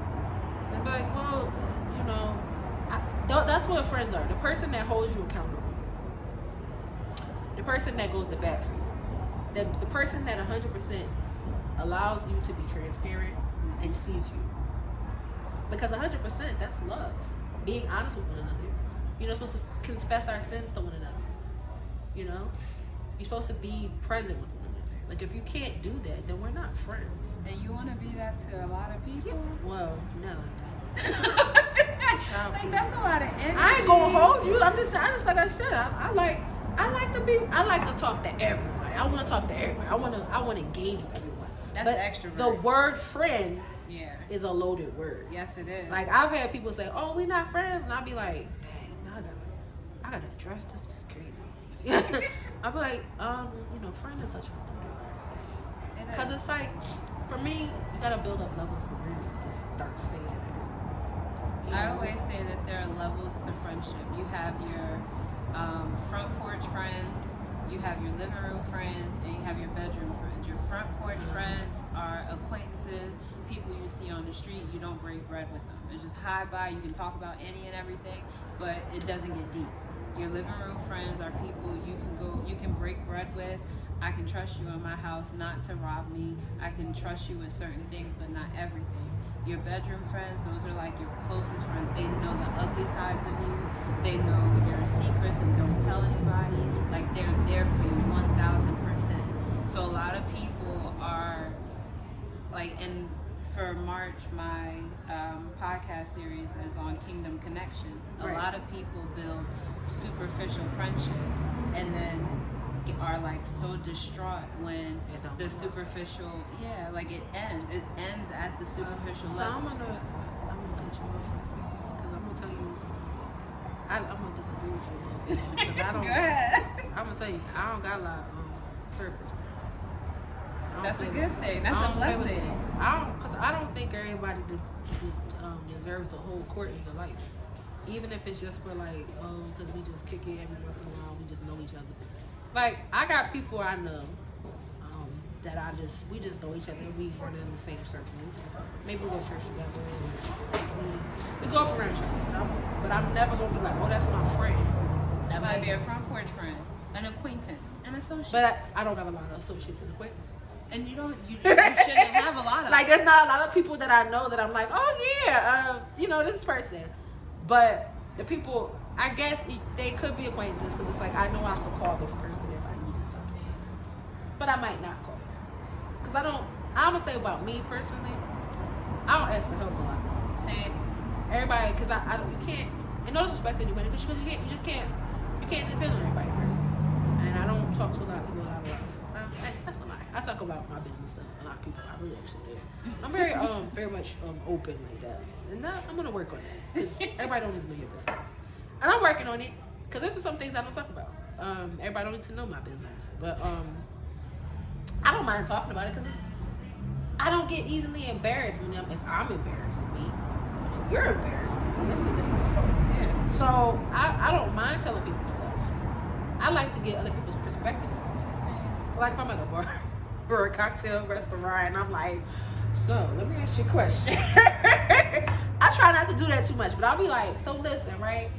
They'll be like, well, you know, that's what friends are. The person that holds you accountable. The person that goes to bat for you. The person that 100% allows you to be transparent and sees you. Because 100%, that's love. Being honest with one another. You're not supposed to confess our sins to one another. You know? You're supposed to be present with one another. Like, if you can't do that, then we're not friends. And you want to be that to a lot of people? Well, no, I don't. Like, that's a lot of energy. I ain't gonna hold you. I'm just honest, like I said. I like to talk to everybody. I want to talk to everybody. I want to engage with everyone. That's but extrovert. The word friend is a loaded word. Yes, it is. Like, I've had people say, "Oh, we're not friends," and I'll be like, "Dang, I gotta address this. This is crazy." I'll be like, friend is such a loaded word. Because it's like, for me, you gotta build up levels of agreement to start saying it. I always say that there are levels to friendship. You have your front porch friends, you have your living room friends, and you have your bedroom friends. Your front porch friends are acquaintances, people you see on the street. You don't break bread with them. It's just hi, bye. You can talk about any and everything, but it doesn't get deep. Your living room friends are people you can break bread with. I can trust you in my house not to rob me. I can trust you with certain things, but not everything. Your bedroom friends, those are like your closest friends. They know the ugly sides of you. They know your secrets and don't tell anybody. Like, they're there for you 1,000%. So a lot of people are like, and for March, my podcast series is on Kingdom Connections. A lot of people build superficial friendships and then are like so distraught when the superficial, it ends at the superficial level. I'm gonna cut you off for a second because I'm gonna tell you, I'm gonna disagree with you a little bit because I don't. Go ahead. I'm gonna tell you, I don't got a lot of surface friends. That's a good thing. That's a blessing. I don't think everybody deserves the whole court in your life, even if it's just for like, because we just kick it every once in a while, we just know each other. Like, I got people I know that we just know each other. We run in the same circles. Maybe we go to church together. We go up around each other. But I'm never going to be like, oh, that's my friend. That might be a front porch friend, an acquaintance, an associate. But I don't have a lot of associates and acquaintances. And you shouldn't have a lot of. Like, there's not a lot of people that I know that I'm like, oh, yeah, this person. But the people, I guess they could be acquaintances because it's like, I know I could call this person if I needed something. But I might not call. Because I'm going to say about me personally, I don't ask for help a lot. Same. Everybody, because you can't, and no disrespect to anybody, because you can't depend on everybody for it. And I don't talk to a lot of people about a lot. That's a lie. I talk about my business to a lot of people. I really actually do. I'm very much open like that. And I'm going to work on that. Because everybody don't need to know your business. And I'm working on it. Because there's some things I don't talk about. Everybody don't need to know my business. But I don't mind talking about it because I don't get easily embarrassed if I'm embarrassing me. But if you're embarrassing me, that's a different story. Yeah. So I don't mind telling people stuff. I like to get other people's perspective. So like if I'm at a bar or a cocktail restaurant and I'm like, so let me ask you a question. I try not to do that too much, but I'll be like, so listen, right?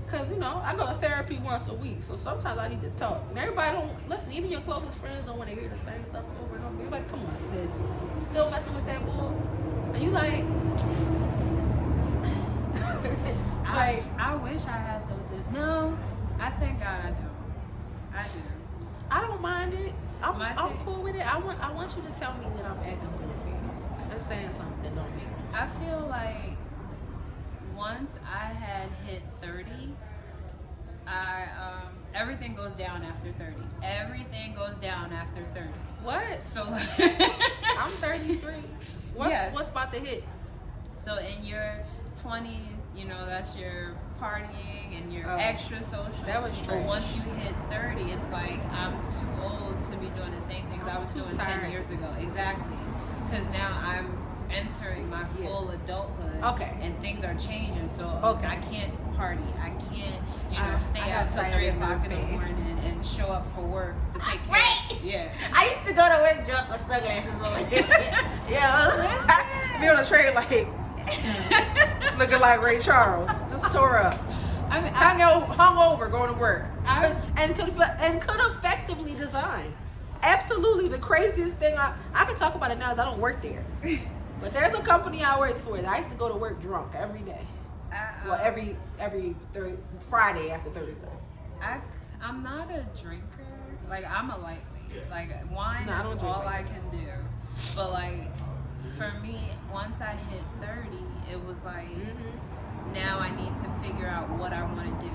Because, I go to therapy once a week, so sometimes I need to talk. And everybody don't listen, even your closest friends don't want to hear the same stuff over and over. You're like, come on, sis. You still messing with that bull? And you like... I wish I had those. No, I thank God I don't. I do. I don't mind it. My I'm thing- cool with it. I want you to tell me that I'm acting weird. That's saying something that don't mean. I feel like once I had hit 30, everything goes down after 30. Everything goes down after 30. What? So I'm 33. What's about to hit? So in your 20s, you know, that's your partying and your extra social. That was But trash. once you hit 30, it's like, I'm too old to be doing the same things I was too doing tired. 10 years ago. Exactly. Because now I'm entering my full adulthood. Okay. And things are changing. So Okay. I can't party. I can't, stay I up have till sciatic 3 o'clock in the nerve pain. morning and show up for work to take care Right. Yeah. I used to go to work drunk with sunglasses on. Be on a train like looking like Ray Charles, just tore up, hung over, going to work, and could effectively design. Absolutely, the craziest thing I can talk about it now is I don't work there, but there's a company I worked for that I used to go to work drunk every day. Well, every Friday after Thursday. I'm not a drinker. Like, I'm a lightweight. Like, wine No, I don't is drink all like I can do. But, like, for me, once I hit 30, it was like, now I need to figure out what I want to do.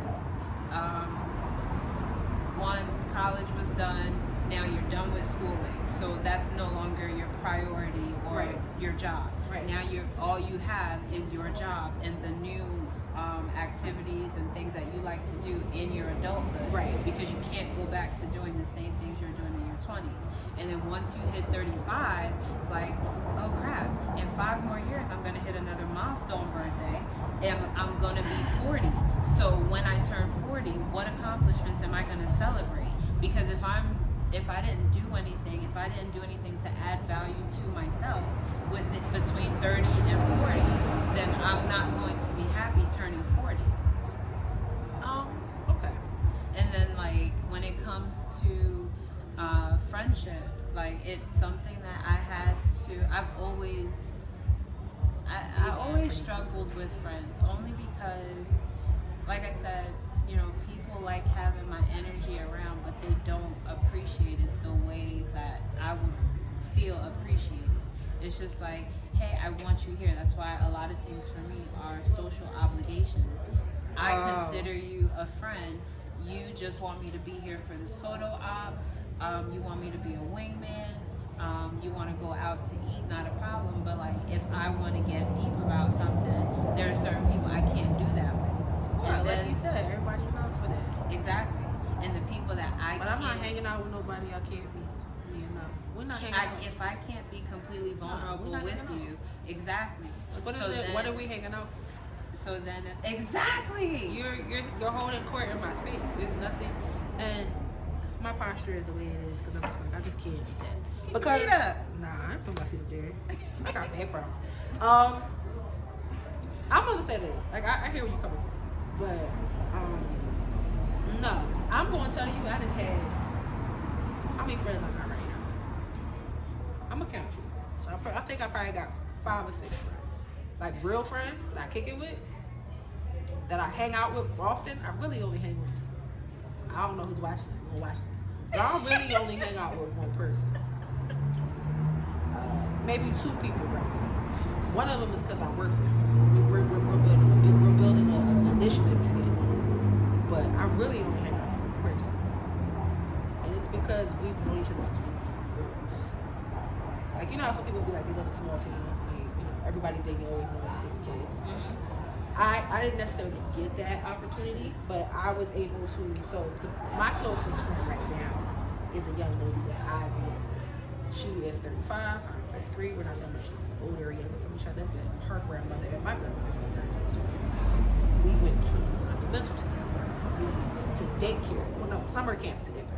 Once college was done, now you're done with schooling. So that's no longer your priority or your job. Right. Now all you have is your job and the new activities and things that you like to do in your adulthood. Right. Because you can't go back to doing the same things you're doing in your 20s. And then once you hit 35, it's like, oh crap, in 5 more years I'm going to hit another milestone birthday and I'm going to be 40. So when I turn 40, what accomplishments am I going to celebrate? Because if I didn't do anything, if I didn't do anything to add value to myself with it between 30 and 40, then I'm not going to be happy turning 40. Okay. And then, like, when it comes to friendships, like, it's something that I've always struggled with friends, only because, like I said, you know, people like having my energy around, but they don't appreciate it the way that I would feel appreciated. It's just like, hey, I want you here. That's why a lot of things for me are social obligations. I consider you a friend. You just want me to be here for this photo op. You want me to be a wingman. You want to go out to eat, not a problem. But, like, if I want to get deep about something, there are certain people I can't do that with. Right, And like then, you said, everybody enough for that. exactly. And the people that But I'm not hanging out with nobody I can't be. We're not hanging out. if I can't be completely vulnerable not with hanging out. you, exactly. What is So it? then- What are we hanging out? So then, exactly. You're holding court in my space. There's nothing, and my posture is the way it is because I'm just like I just can't do that. Keep your feet up. Nah, I ain't put my feet up there. I got bad problems. I'm gonna say this. Like I hear where you coming from, but no, I'm gonna tell you I done had. How many friends I got right now? I'm gonna count you. So I think I probably got 5 or 6 friends. Like real friends that I kick it with, that I hang out with often. I really only hang with. I don't know who's watching. Who's watching this, but I really only hang out with one person. Maybe 2 people right now. One of them is because I work with them. We're building an initiative together. But I really only hang out with one person, and it's because we've known each other since we were girls. Like, you know how some people be like, they live in small towns and they, you know, everybody they know is knows the kids. I didn't necessarily get that opportunity, but I was able to. So my closest friend right now is a young lady that I grew up with. She is 35. I'm 33. We're not that much older or younger from each other, but her grandmother and my grandmother were very close friends. We went to elementary together. We went to daycare. Well, no, summer camp together.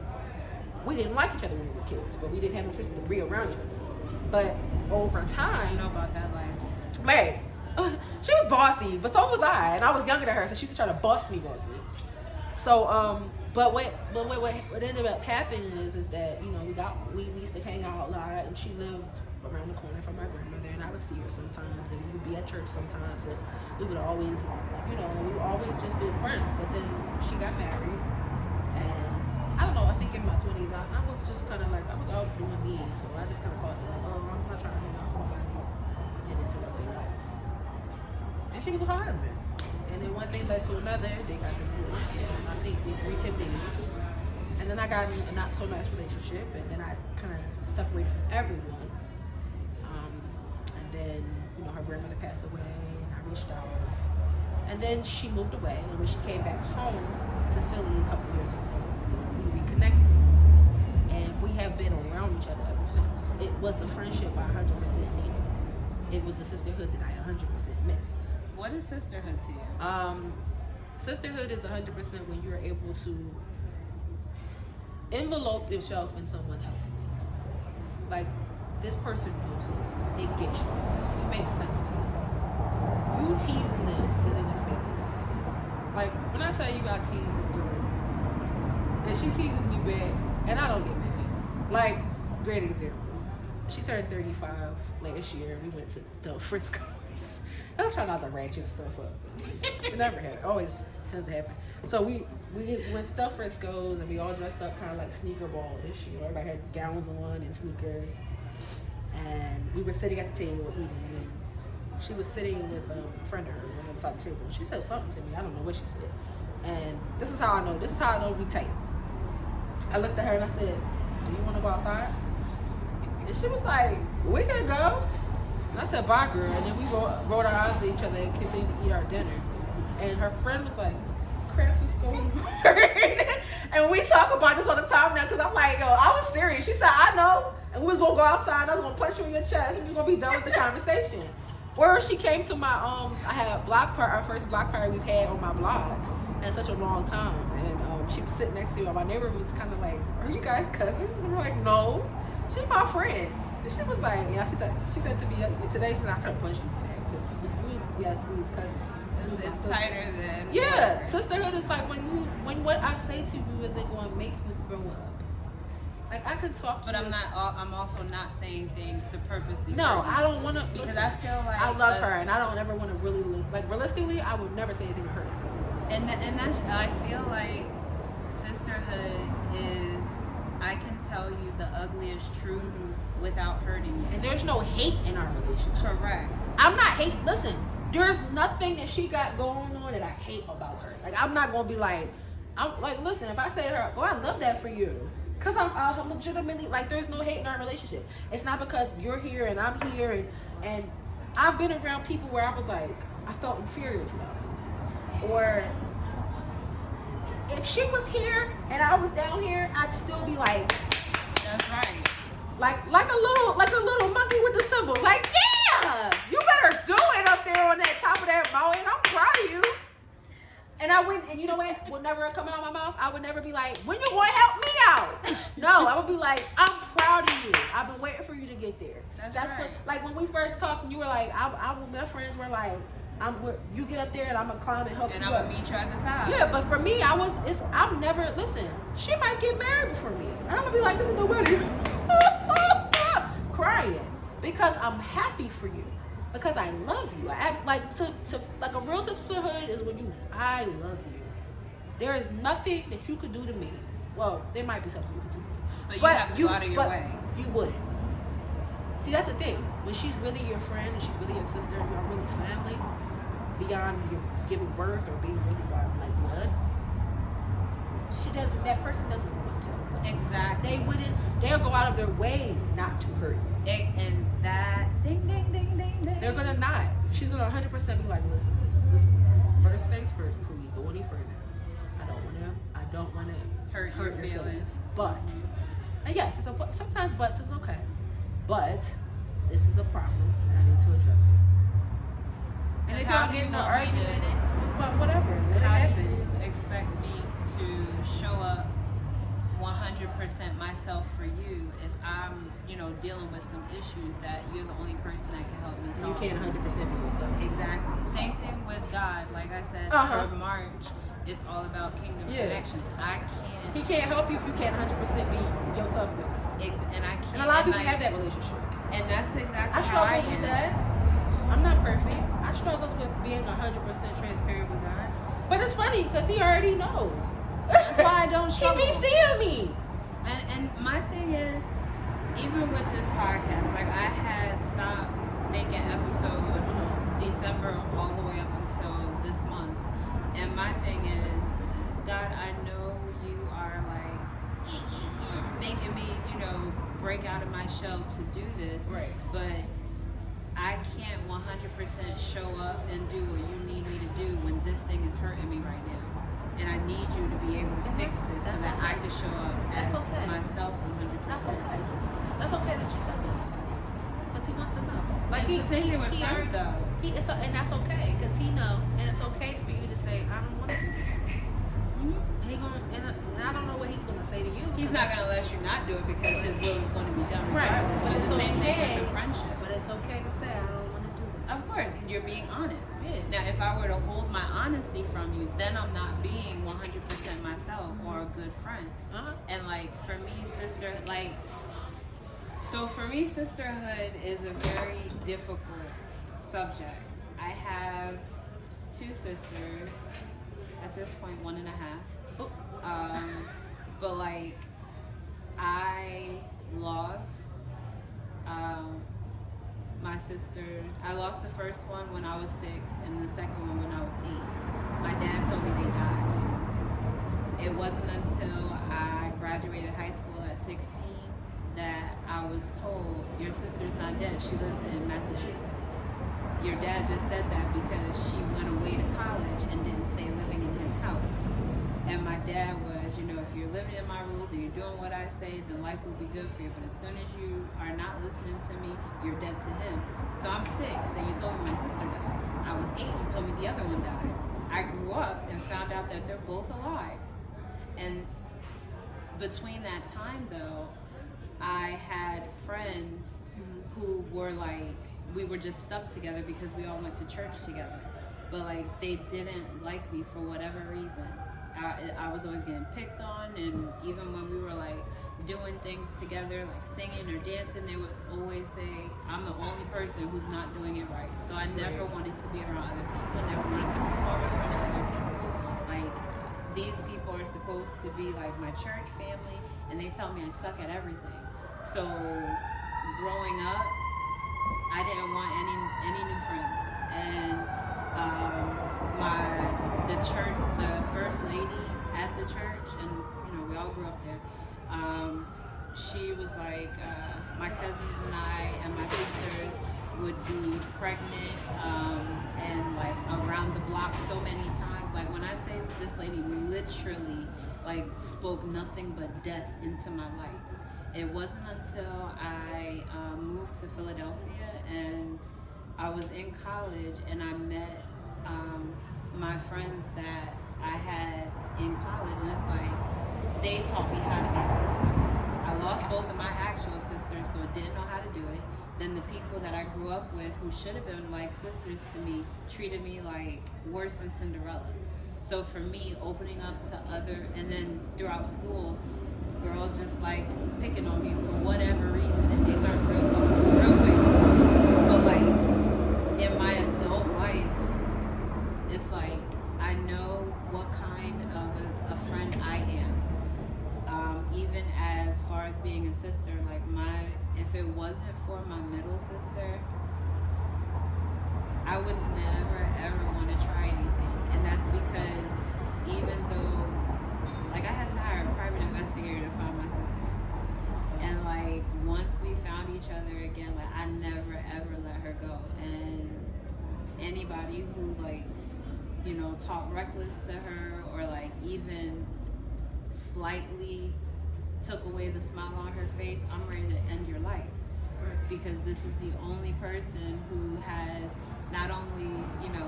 We didn't like each other when we were kids, but we didn't have no choice but to be around each other. But over time, I know about that life. Hey, she was bossy, but so was I, and I was younger than her, so she used to try to boss me. So, but what ended up happening is that, you know, we used to hang out a lot, and she lived around the corner from my grandmother, and I would see her sometimes, and we would be at church sometimes, and we would always, you know, we would always just be friends. But then she got married, and I don't know, I think think in my 20s, I was just kind of like, I was out doing me. So I just kind of thought, like, oh, I'm not trying to hang out with nobody and interrupt their life. And she was her husband. And then one thing led to another. They got divorced. And I think we reconvened. And then I got in a not so nice relationship. And then I kind of separated from everyone. And then, you know, her grandmother passed away. And I reached out. And then she moved away. And when she came back home to Philly a couple years ago, we reconnected. And we have been around each other ever since. It was the friendship I 100% needed. It was the sisterhood that I 100% miss. What is sisterhood to you? Sisterhood is 100% when you're able to envelope yourself in someone healthy. Like, this person knows you. They get you. You make sense to them. You teasing them isn't gonna make them. Like, when I tell you I tease this girl, and she teases me back, and I don't get mad. Like, great example. She turned 35 last year. We went to the Frisco's. I was trying not to ratchet stuff up. It never happens. Always tends to happen. So we went to the Frisco's and we all dressed up kind of like sneaker ball this year. Everybody had gowns on and sneakers. And we were sitting at the table eating. And she was sitting with a friend of hers on the other side of the table. She said something to me. I don't know what she said. And this is how I know. This is how I know we tight. I looked at her and I said, "Do you want to go outside?" And she was like, "We can go." And I said, "Bye, girl." And then we rolled our eyes at each other and continued to eat our dinner. And her friend was like, "Crap is going on." And we talk about this all the time now because I'm like, yo, I was serious. She said, "I know." And we was going to go outside and I was going to punch you in your chest and we were going to be done with the conversation. Or she came to my, I had a block party, our first block party we've had on my block in such a long time. And she was sitting next to me. My neighbor was kind of like, "Are you guys cousins?" And we're like, "No. She's my friend." And she was like, yeah, she said to me today, she's like, "I could have punched you for that because we was cousins." It's tighter than yeah. Sisterhood is like when what I say to you isn't going to make you throw up. Like, I can talk to But you. I'm also not saying things to purposely No, hurt you. I don't want to. Because I feel like I love her and I don't ever want to really like realistically, I would never say anything to hurt her. And that's, I feel like sisterhood is, I can tell you the ugliest truth without hurting you. And there's no hate in our relationship. Correct. I'm not hate. Listen, there's nothing that she got going on that I hate about her. Like, I'm not gonna be like, I'm like, listen, if I say to her, "Oh, I love that for you," because I'm legitimately like, there's no hate in our relationship. It's not because you're here and I'm here, and I've been around people where I was like, I felt inferior to them, or if she was here and I was down here, I'd still be like, That's right. like a little monkey with the cymbals. Like, yeah, you better do it up there on that top of that mountain. I'm proud of you. And I wouldn't, and you know what would never come out of my mouth? I would never be like, "When you going to help me out?" No, I would be like, "I'm proud of you. I've been waiting for you to get there." That's right. what, like, when we first talked, and you were like, my friends were like, you get up there and I'm gonna climb and help And you I'm up. going to meet you at the top. Yeah, but for me, I'm never, listen, she might get married before me. And I'm gonna be like, "This is the wedding." Crying. Because I'm happy for you. Because I love you. I act like like a real sisterhood is when I love you. There is nothing that you could do to me. Well, there might be something you could do to me. But you have to go out of your way. You wouldn't. See, that's the thing. When she's really your friend and she's really your sister and you're really family, beyond your giving birth or being really like blood, that person doesn't want to. Exactly. They'll go out of their way not to hurt you. And that, ding, ding, ding, ding, ding. They're gonna not. She's gonna 100% be like, listen. First things first, before you go any further, I don't wanna hurt your feelings. But, and yes, sometimes buts is okay. But this is a problem, and I need to address it. And if y'all get in an argument, whatever, let it happen. How do you expect me to show up 100% myself for you if I'm, dealing with some issues that you're the only person that can help me solve? You can't 100% be yourself. Exactly. Same thing with God. Like I said, for March, it's all about kingdom connections. He can't help you if you can't 100% be yourself with him. And I can't. And a lot of people have that relationship. And that's exactly I how I struggle am. with that. I'm not perfect. I struggle with being 100% transparent with God. But it's funny because he already knows. That's why I don't He struggle. be seeing me. And my thing is, even with this podcast, like I had stopped making episodes December all the way up until this month. And my thing is, God, I know you are like making me, break out of my shell to do this. Right. But I can't 100% show up and do what you need me to do when this thing is hurting me right now. And I need you to be able to fix this so that I can show up as myself 100%. That's okay. That's okay that you said that. Because he wants to know. Like It's the same thing with friends, though. And that's okay, because he knows. And it's okay for you to say, I don't want to do this. And I don't know what he's going to say to you. He's not going to let you not do it because his will is going to be done regardless. But But it's the same thing okay. with a friendship. But it's okay to say, I don't want to do this. Of course, you're being honest. Yeah. Now, if I were to hold my honesty from you, then I'm not being 100% myself or a good friend. Uh-huh. And like for me, sisterhood is a very difficult subject. I have 2 sisters, at this point 1.5. But like I lost my sisters. I lost the first one when I was 6 and the second one when I was 8. My dad told me they died. It wasn't until I graduated high school at 16 that I was told, your sister's not dead, she lives in Massachusetts. Your dad just said that because she went away to college and didn't stay living in his house. And my dad was, if you're living in my rules and you're doing what I say, then life will be good for you. But as soon as you are not listening to me, you're dead to him. So I'm 6 and you told me my sister died. I was 8, you told me the other one died. I grew up and found out that they're both alive. And between that time though, I had friends who were like, we were just stuck together because we all went to church together. But like they didn't like me for whatever reason. I was always getting picked on, and even when we were like doing things together, like singing or dancing, they would always say, I'm the only person who's not doing it right. So I never wanted to be around other people, never wanted to perform in front of other people. Like these people are supposed to be like my church family, and they tell me I suck at everything. So growing up, I didn't want any new friends. And the first lady at the church, and we all grew up there, she was like, my cousins and I and my sisters would be pregnant and like around the block so many times. Like when I say this lady literally like spoke nothing but death into my life. It wasn't until I moved to Philadelphia and I was in college and I met my friends that I had in college, and it's like they taught me how to be a sister. I lost both of my actual sisters, so I didn't know how to do it. Then the people that I grew up with who should have been like sisters to me treated me like worse than Cinderella. So for me, opening up to and then throughout school, girls just like picking on me for whatever reason, and they learned real quick. But like in my adult life, it's like I know what kind of a friend I am. Even as far as being a sister, like if it wasn't for my middle sister, I would never ever want to try anything. And that's because even though like I had to hire a private investigator to find my sister. And like once we found each other again, like I never ever let her go. And anybody who like, talked reckless to her or like even slightly took away the smile on her face, I'm ready to end your life. Because this is the only person who has not only,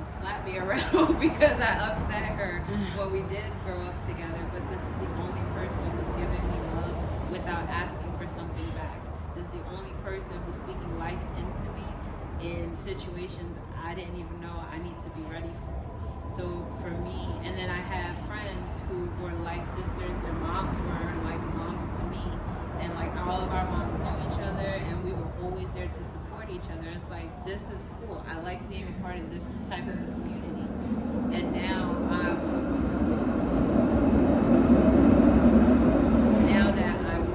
slapped me around because I upset her when we did grow up together, but this is the only person who's given me love without asking for something back. This is the only person who's speaking life into me in situations I didn't even know I need to be ready for. So for me, and then I have friends who were like sisters, their moms were like moms to me, and like all of our moms knew each other, and we were always there to support each other. It's like, this is cool. I like being a part of this type of a community. And now that I'm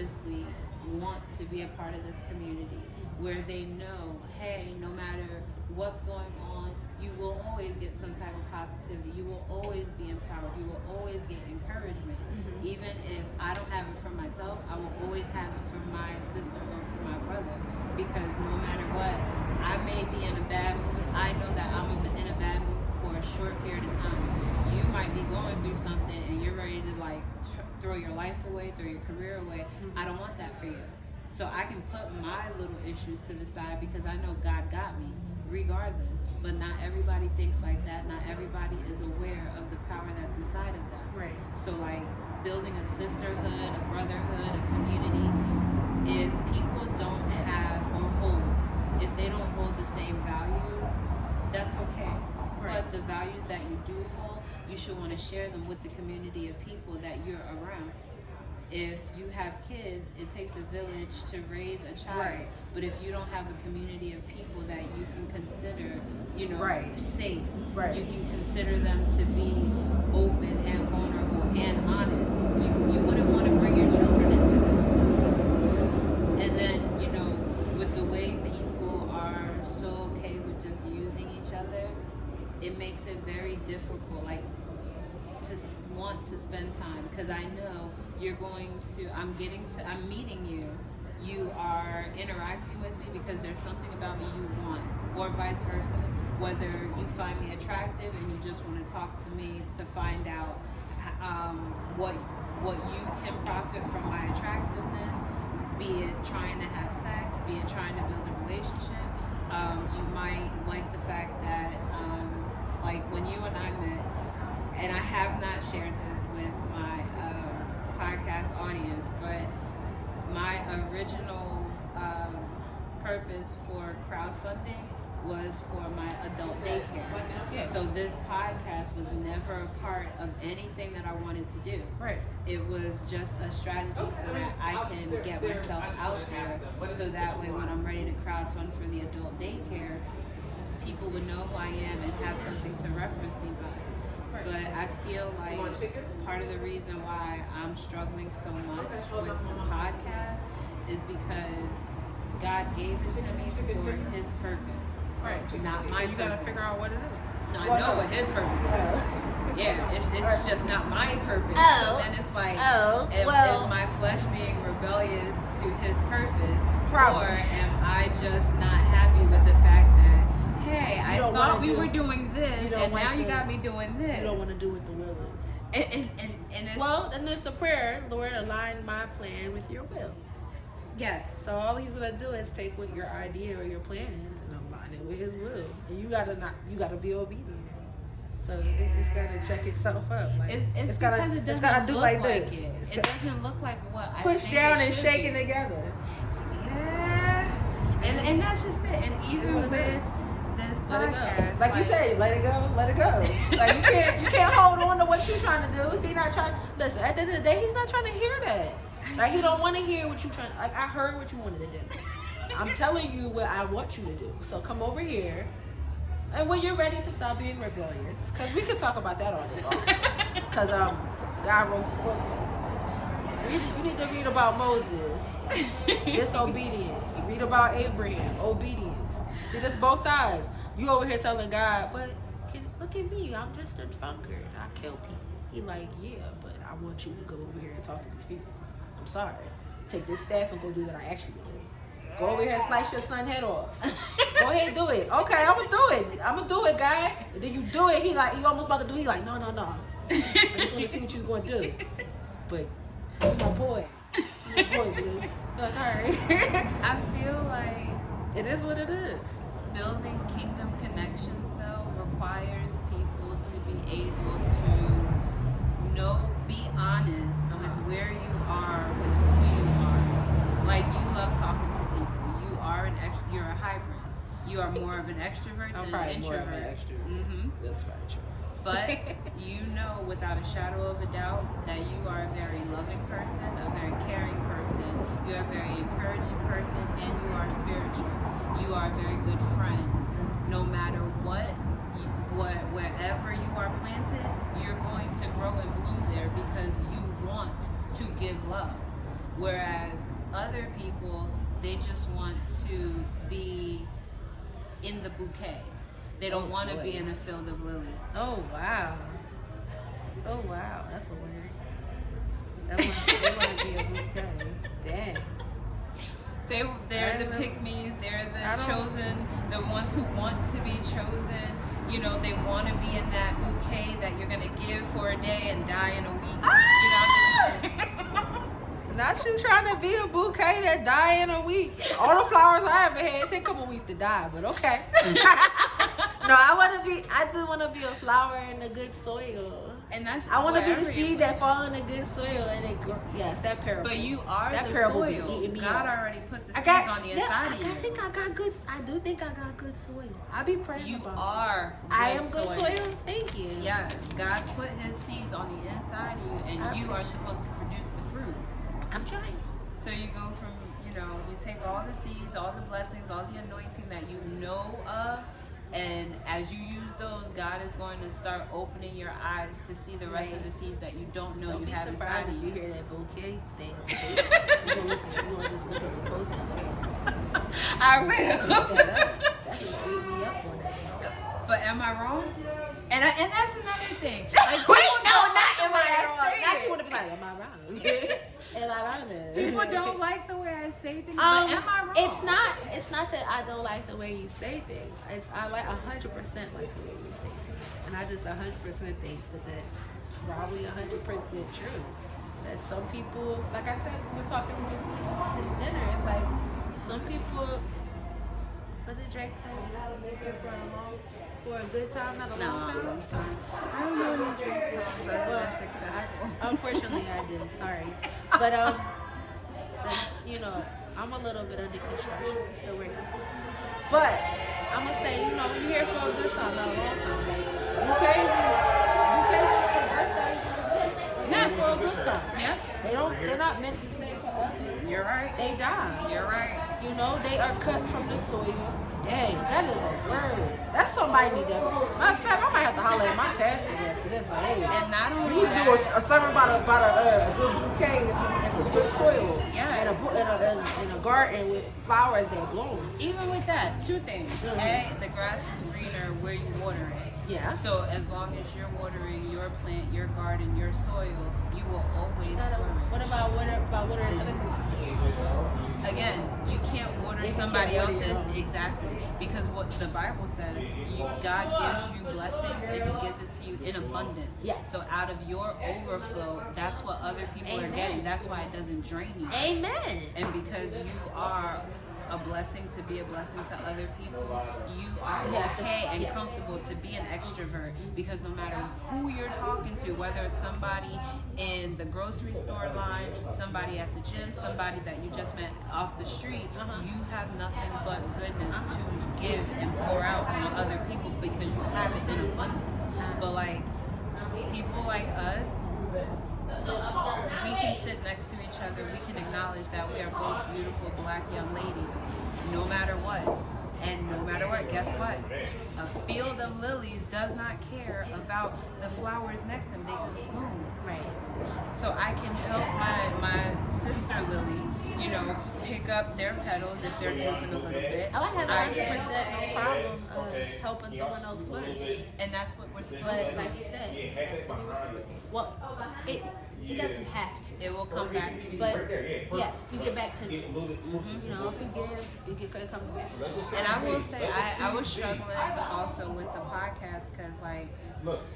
purposely want to be a part of this community, where they know, hey, no matter what's going on, you will always get some type of positivity. You will always be empowered. You will always get encouragement. Even if I don't have it for myself, I will always have it for my sister or for my brother. Because no matter what, I may be in a bad mood. I know that I'm in a bad mood for a short period of time. You might be going through something and you're ready to like throw your life away, throw your career away. I don't want that for you. So I can put my little issues to the side because I know God got me regardless. But not everybody thinks like that. Not everybody is aware of the power that's inside of them. Right. So like building a sisterhood, a brotherhood, a community, if people don't have or hold, if they don't hold the same values, that's okay. Right. But the values that you do hold, you should want to share them with the community of people that you're around. If you have kids, it takes a village to raise a child. Right. But if you don't have a community of people that you can consider, Right. safe, Right. you can consider them to be open and vulnerable and honest, you wouldn't want to bring your children into that. And then, with the way people are so okay with just using each other, it makes it very difficult, like, to want to spend time, because I know I'm meeting you, you are interacting with me because there's something about me you want, or vice versa. Whether you find me attractive and you just want to talk to me to find out what you can profit from my attractiveness, be it trying to have sex, be it trying to build a relationship. You might like the fact that, like when you and I met, and I have not shared this with my podcast audience, but my original purpose for crowdfunding was for my adult daycare. Yeah. So this podcast was never a part of anything that I wanted to do. Right. It was just a strategy so that I can get myself out there, so that way when I'm ready to crowdfund for the adult daycare, people would know who I am and have something to reference me by. But I feel like part of the reason why I'm struggling so much with the podcast is because God gave it to me for His purpose. Right. Not So my you gotta purpose. figure out what it is. No, I know what His purpose is. Yeah, it's just not my purpose. Oh. So then it's like, Well. is my flesh being rebellious to His purpose? Probably. Or am I just not happy with the fact that, hey, I don't thought wanna we do- were doing you this, don't and like now you the- got me doing this. You don't want to do what the will is. And it's, Well, then there's the prayer, Lord, align my plan with your will. yes. So all He's gonna do is take what your idea or your plan is and align it with His will, and you gotta be obedient. So it's gotta check itself up. Like It's it's because gotta it doesn't gotta do look like like this. it. It's It got- doesn't look like what I push think down it and should shake it be. together. Yeah. And that's just it. And even what it with is. this Let it podcast, go. Like you said, let it go, let it go. Like you can't hold on to what you're trying to do. He not trying. Listen, at the end of the day, He's not trying to hear that. Like He don't want to hear what you trying. Like I heard what you wanted to do. I'm telling you what I want you to do. So come over here, and when you're ready to stop being rebellious, because we could talk about that all day long. Because God wrote. You need to read about Moses, disobedience. Read about Abraham, obedience. See, this both sides. You over here telling God, but look at me, I'm just a drunkard. I kill people. He like, yeah, but I want you to go over here and talk to these people. I'm sorry. Take this staff and go do what I asked you to do. Go over here and slice your son's head off. Go ahead and do it. Okay, I'm gonna do it. I'm gonna do it, guy. And then you do it. He almost about to do it. He like, no. I just want to see what you're gonna do. But my boy, dude. Like, all right. I feel like It is what it is. building kingdom connections though requires people to be able to be honest with where you are, with who you are. Like you love talking to people. You are you're a hybrid. You are more of an extrovert I'm than an probably more introvert. of an extrovert. Mm-hmm. That's very true. But you know without a shadow of a doubt that you are a very loving person, a very caring person, you are a very encouraging person, and you are spiritual. You are a very good friend. No matter wherever you are planted, you're going to grow and bloom there because you want to give love. Whereas other people, they just want to be in the bouquet. They don't want to be in a field of lilies. Oh wow. Oh wow, that's a weird. They want to be a bouquet. Dang. They're the pick-me's, they're the chosen, the ones who want to be chosen. You know, they want to be in that bouquet that you're going to give for a day and die in a week. Not you trying to be a bouquet that die in a week. All the flowers I ever had take a couple weeks to die, but okay. No, I do want to be a flower in a good soil. And that's I want to be the seed that fall in a good soil and it grows. Yes, that parable. But you are that the parable soil. be eating me God up. already put the seeds on the inside of you. I do think I got good soil. I be praying You about are it. I am good good soil. Thank you. Yes, God put his seeds on the inside of you, and you are supposed to produce the fruit. I'm trying. So you go from, you take all the seeds, all the blessings, all the anointing that you know of, and as you use those, God is going to start opening your eyes to see the rest of the seeds that you don't know you have inside of if you. you hear that bouquet thing. You're gonna just look at the post up. I will. Look that up. That can eat me up on that. But am I wrong? And that's another thing. Like, Wait, no, not am I I wrong. say Now it. you want to be like, am I wrong? Am I wrong then? People don't like the way I say things, but am I wrong? It's not that I don't like the way you say things. I like 100% like the way you say things. And I just 100% think that that's probably 100% true. That some people, like I said, we were talking at dinner, it's like some people, what did Drake say? How to make it for a good time, not a long time. I don't know any Drake songs other than successful. Unfortunately, I didn't. Sorry, but I'm a little bit under construction. We're still working. But I'm gonna say, you're here for a good time, not a long time. You crazy for birthdays, not for a good time. Yeah, They're not meant to stay forever. you're right. They die. You're right. They are cut from the soil. Dang, that is a word. That's somebody need that. Matter of fact, I might have to holler at my pastor after this. Like, hey, And not only you need to do that, a sermon about a good bouquet and some good soil. Yeah. And a garden with flowers that bloom. even with that, two things. A, the grass is greener where you water it. Yeah. So as long as you're watering your plant, your garden, your soil, you will always flourish. What about watering other things? Again, you can't water If you somebody can't water else's. your own. Exactly. Because what the Bible says, God gives you blessings and he gives it to you in abundance. Yes. So out of your overflow, that's what other people Amen. are getting. That's why it doesn't drain you. Amen. And because you are a blessing to be a blessing to other people, you are okay and comfortable to be an extrovert, because no matter who you're talking to, whether it's somebody in the grocery store line, somebody at the gym, somebody that you just met off the street, you have nothing but goodness to give and pour out on other people because you have it in abundance. But like people like us, we can sit next to each other, we can acknowledge that we are both beautiful black young ladies, no matter what. And no matter what, guess what? A field of lilies does not care about the flowers next to them, they just bloom. Right. So I can help my sister lilies, pick up their petals if they're drooping a little bit. I have 100% no problem helping someone else flourish. And that's what we're supposed But to like do. you said, it has to be reciprocal. Well, it doesn't have to. It will come back to you. But yes, you get back to me. If you give, it comes back. And I will say, I was struggling also with the podcast because,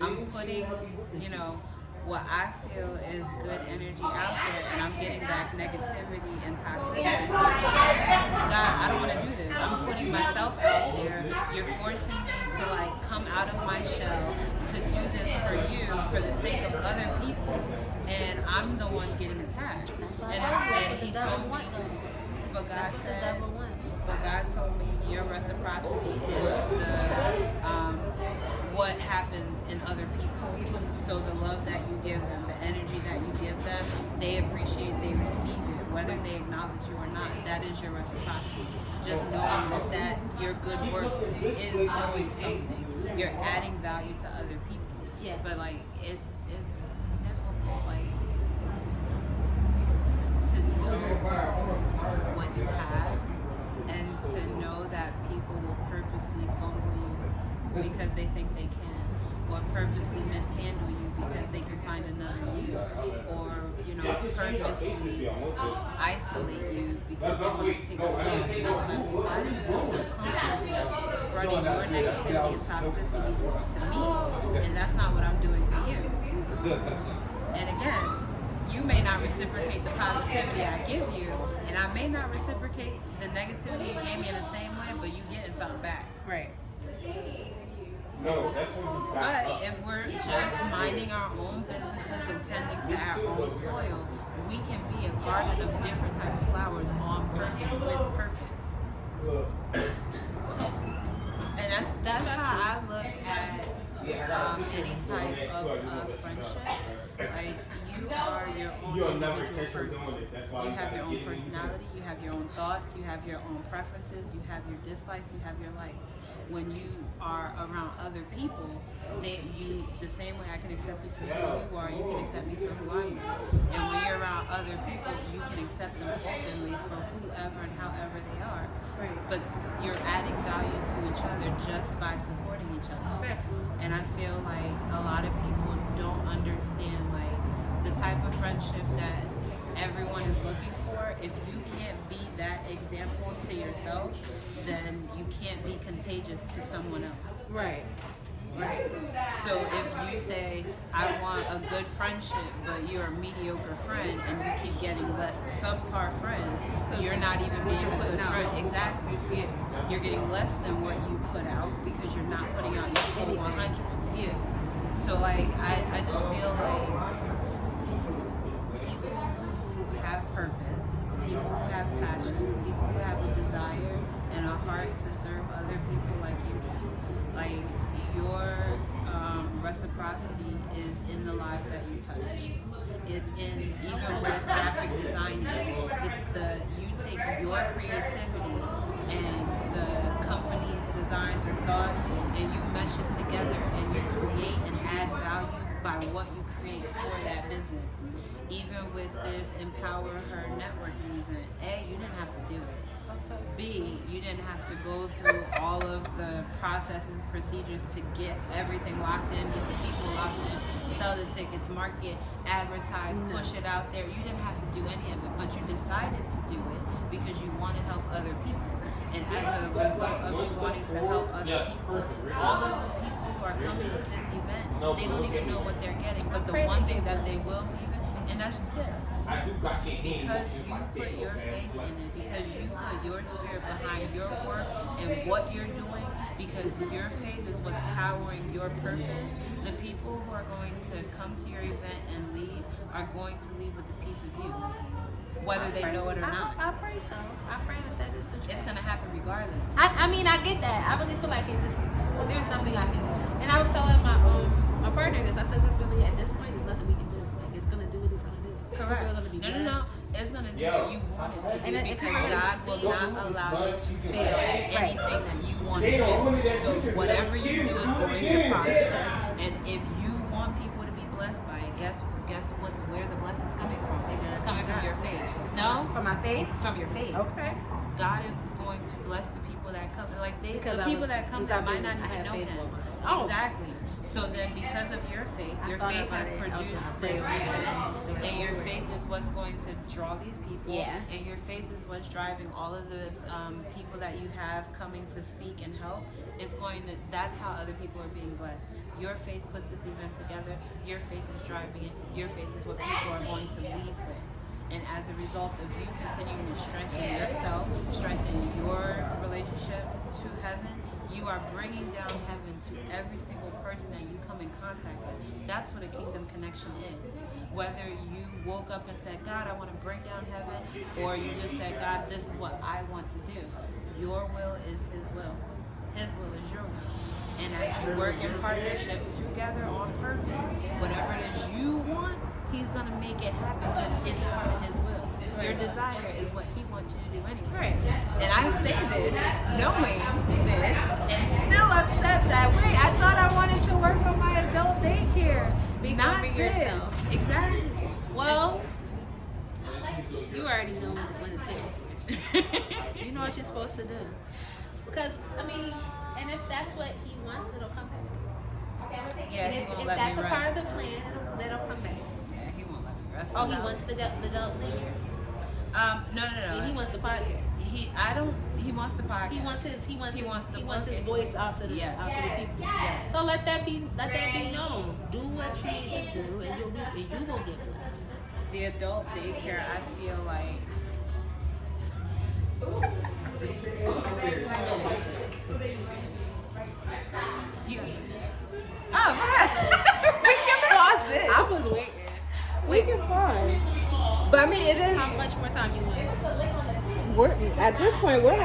I'm putting, what I feel is good energy out there, and I'm getting back negativity and toxicity. God, I don't want to do this. I'm putting myself out there. You're forcing me to, come out of my shell to do this for you, for the sake of other people, and I'm the one getting attacked. And he told me, but God said, but God told me your reciprocity is what happens in other people. So the love that you give them, the energy that you give them, they appreciate, they receive it, whether they acknowledge you or not. That is your reciprocity. Just knowing that your good work is doing something. You're adding value to other people. Yeah. But it's difficult, to feel purposely isolate you because they want to pick a spreading your negativity and toxicity to me, and that's not what I'm doing to you. And again, you may not reciprocate the positivity I give you, and I may not reciprocate the negativity you gave me in the same way, but you getting something back. Right. But if we're just minding our own businesses and tending to our own soil, we can be a garden of different type of flowers on purpose, with purpose. And that's how I look at any type of friendship. Like, you are your own individual person. You have your own personality, you have your own thoughts, you have your own preferences, you have your dislikes, you have your likes. When you are around other people, the same way I can accept you for who you are, you can accept me for who I am. And when you're around other people, you can accept them openly for whoever and however they are. Right. But you're adding value to each other just by supporting each other. Right. And I feel like a lot of people don't understand like the type of friendship that everyone is looking for. If you can't be that example to yourself, then you can't be contagious to someone else. Right. Right. So if you say, I want a good friendship, but you're a mediocre friend and you keep getting less subpar friends, you're not even being a good friend. Exactly. Yeah. You're getting less than what you put out because you're not putting out your full 100. Yeah. So like, I just feel like people who have purpose, people who have passion, people who have a desire and a heart to serve other people like you do, like your reciprocity is in the lives that you touch. It's in, even with graphic designing, you take your creativity and the company's designs or thoughts and you mesh it together and you create and add value by what you create for that business. Even with this Empower Her networking event, A, you didn't have to do it. B, you didn't have to go through all of the processes, procedures to get everything locked in, get the people locked in, sell the tickets, market, advertise, push it out there. You didn't have to do any of it, but you decided to do it because you want to help other people. And as a result of you wanting to help other people, all of the people who are coming to this event, they don't even know what they're getting. But the one thing that they will leave it, and that's just it. Because you put your faith in it, because you put your spirit behind your work and what you're doing, because your faith is what's powering your purpose, the people who are going to come to your event and leave are going to leave with a piece of you, whether they know it or not. I pray so. I pray that is the truth. It's going to happen regardless. I mean, I get that. I really feel like it just, there's nothing I can do. And I was telling my partner this. I said, this really, at this point, there's nothing we can do. Like, it's going to do what it's going to do. Correct. No. It's going to do what you want it to do because God will not allow you to fail at anything that you want to do. So whatever you do is going to prosper. And if you want people to be blessed by it, guess what? Where the blessing's coming from? It's coming from your faith. No? From my faith? From your faith. Okay. God is going to bless the people that come. Like the people that come that might not even know Him. Oh. Exactly. So then because of your faith has produced this event, and your faith is what's going to draw these people, and your faith is what's driving all of the people that you have coming to speak and help. That's how other people are being blessed. Your faith put this event together, your faith is driving it, your faith is what people are going to leave with. And as a result of you continuing to strengthen yourself, strengthen your relationship to heaven, you are bringing down heaven to every single person that you come in contact with. That's what a kingdom connection is. Whether you woke up and said, God, I want to bring down heaven, or you just said, God, this is what I want to do. Your will is His will. His will is your will. And as you work in partnership together on purpose, whatever it is you want, He's going to make it happen because it's part of His will. Your desire is what He wants you to do anyway. Right. And I say this, knowing this, and still upset that, wait, I thought I wanted to work on my adult daycare. Speak Not for this. yourself. Exactly. Well, you already know when to take it. You know what you're supposed to do. Because, I mean, and if that's what He wants, it'll come back. Yeah, And He won't if let that's me a part of rest. the plan, then it'll come back. Yeah, He won't let me That's Oh, what he wants the adult thing. No. And he wants the podcast. He wants the podcast. He wants his book. voice out to the Yes. out to the people. Yes. So let that be known. Do what you need to do, and you will get blessed. The adult daycare, I feel like. You, oh, go ahead. We can pause this. I was waiting. We can pause. But I mean, it is. How much more time you want? We're, at this point, we're having.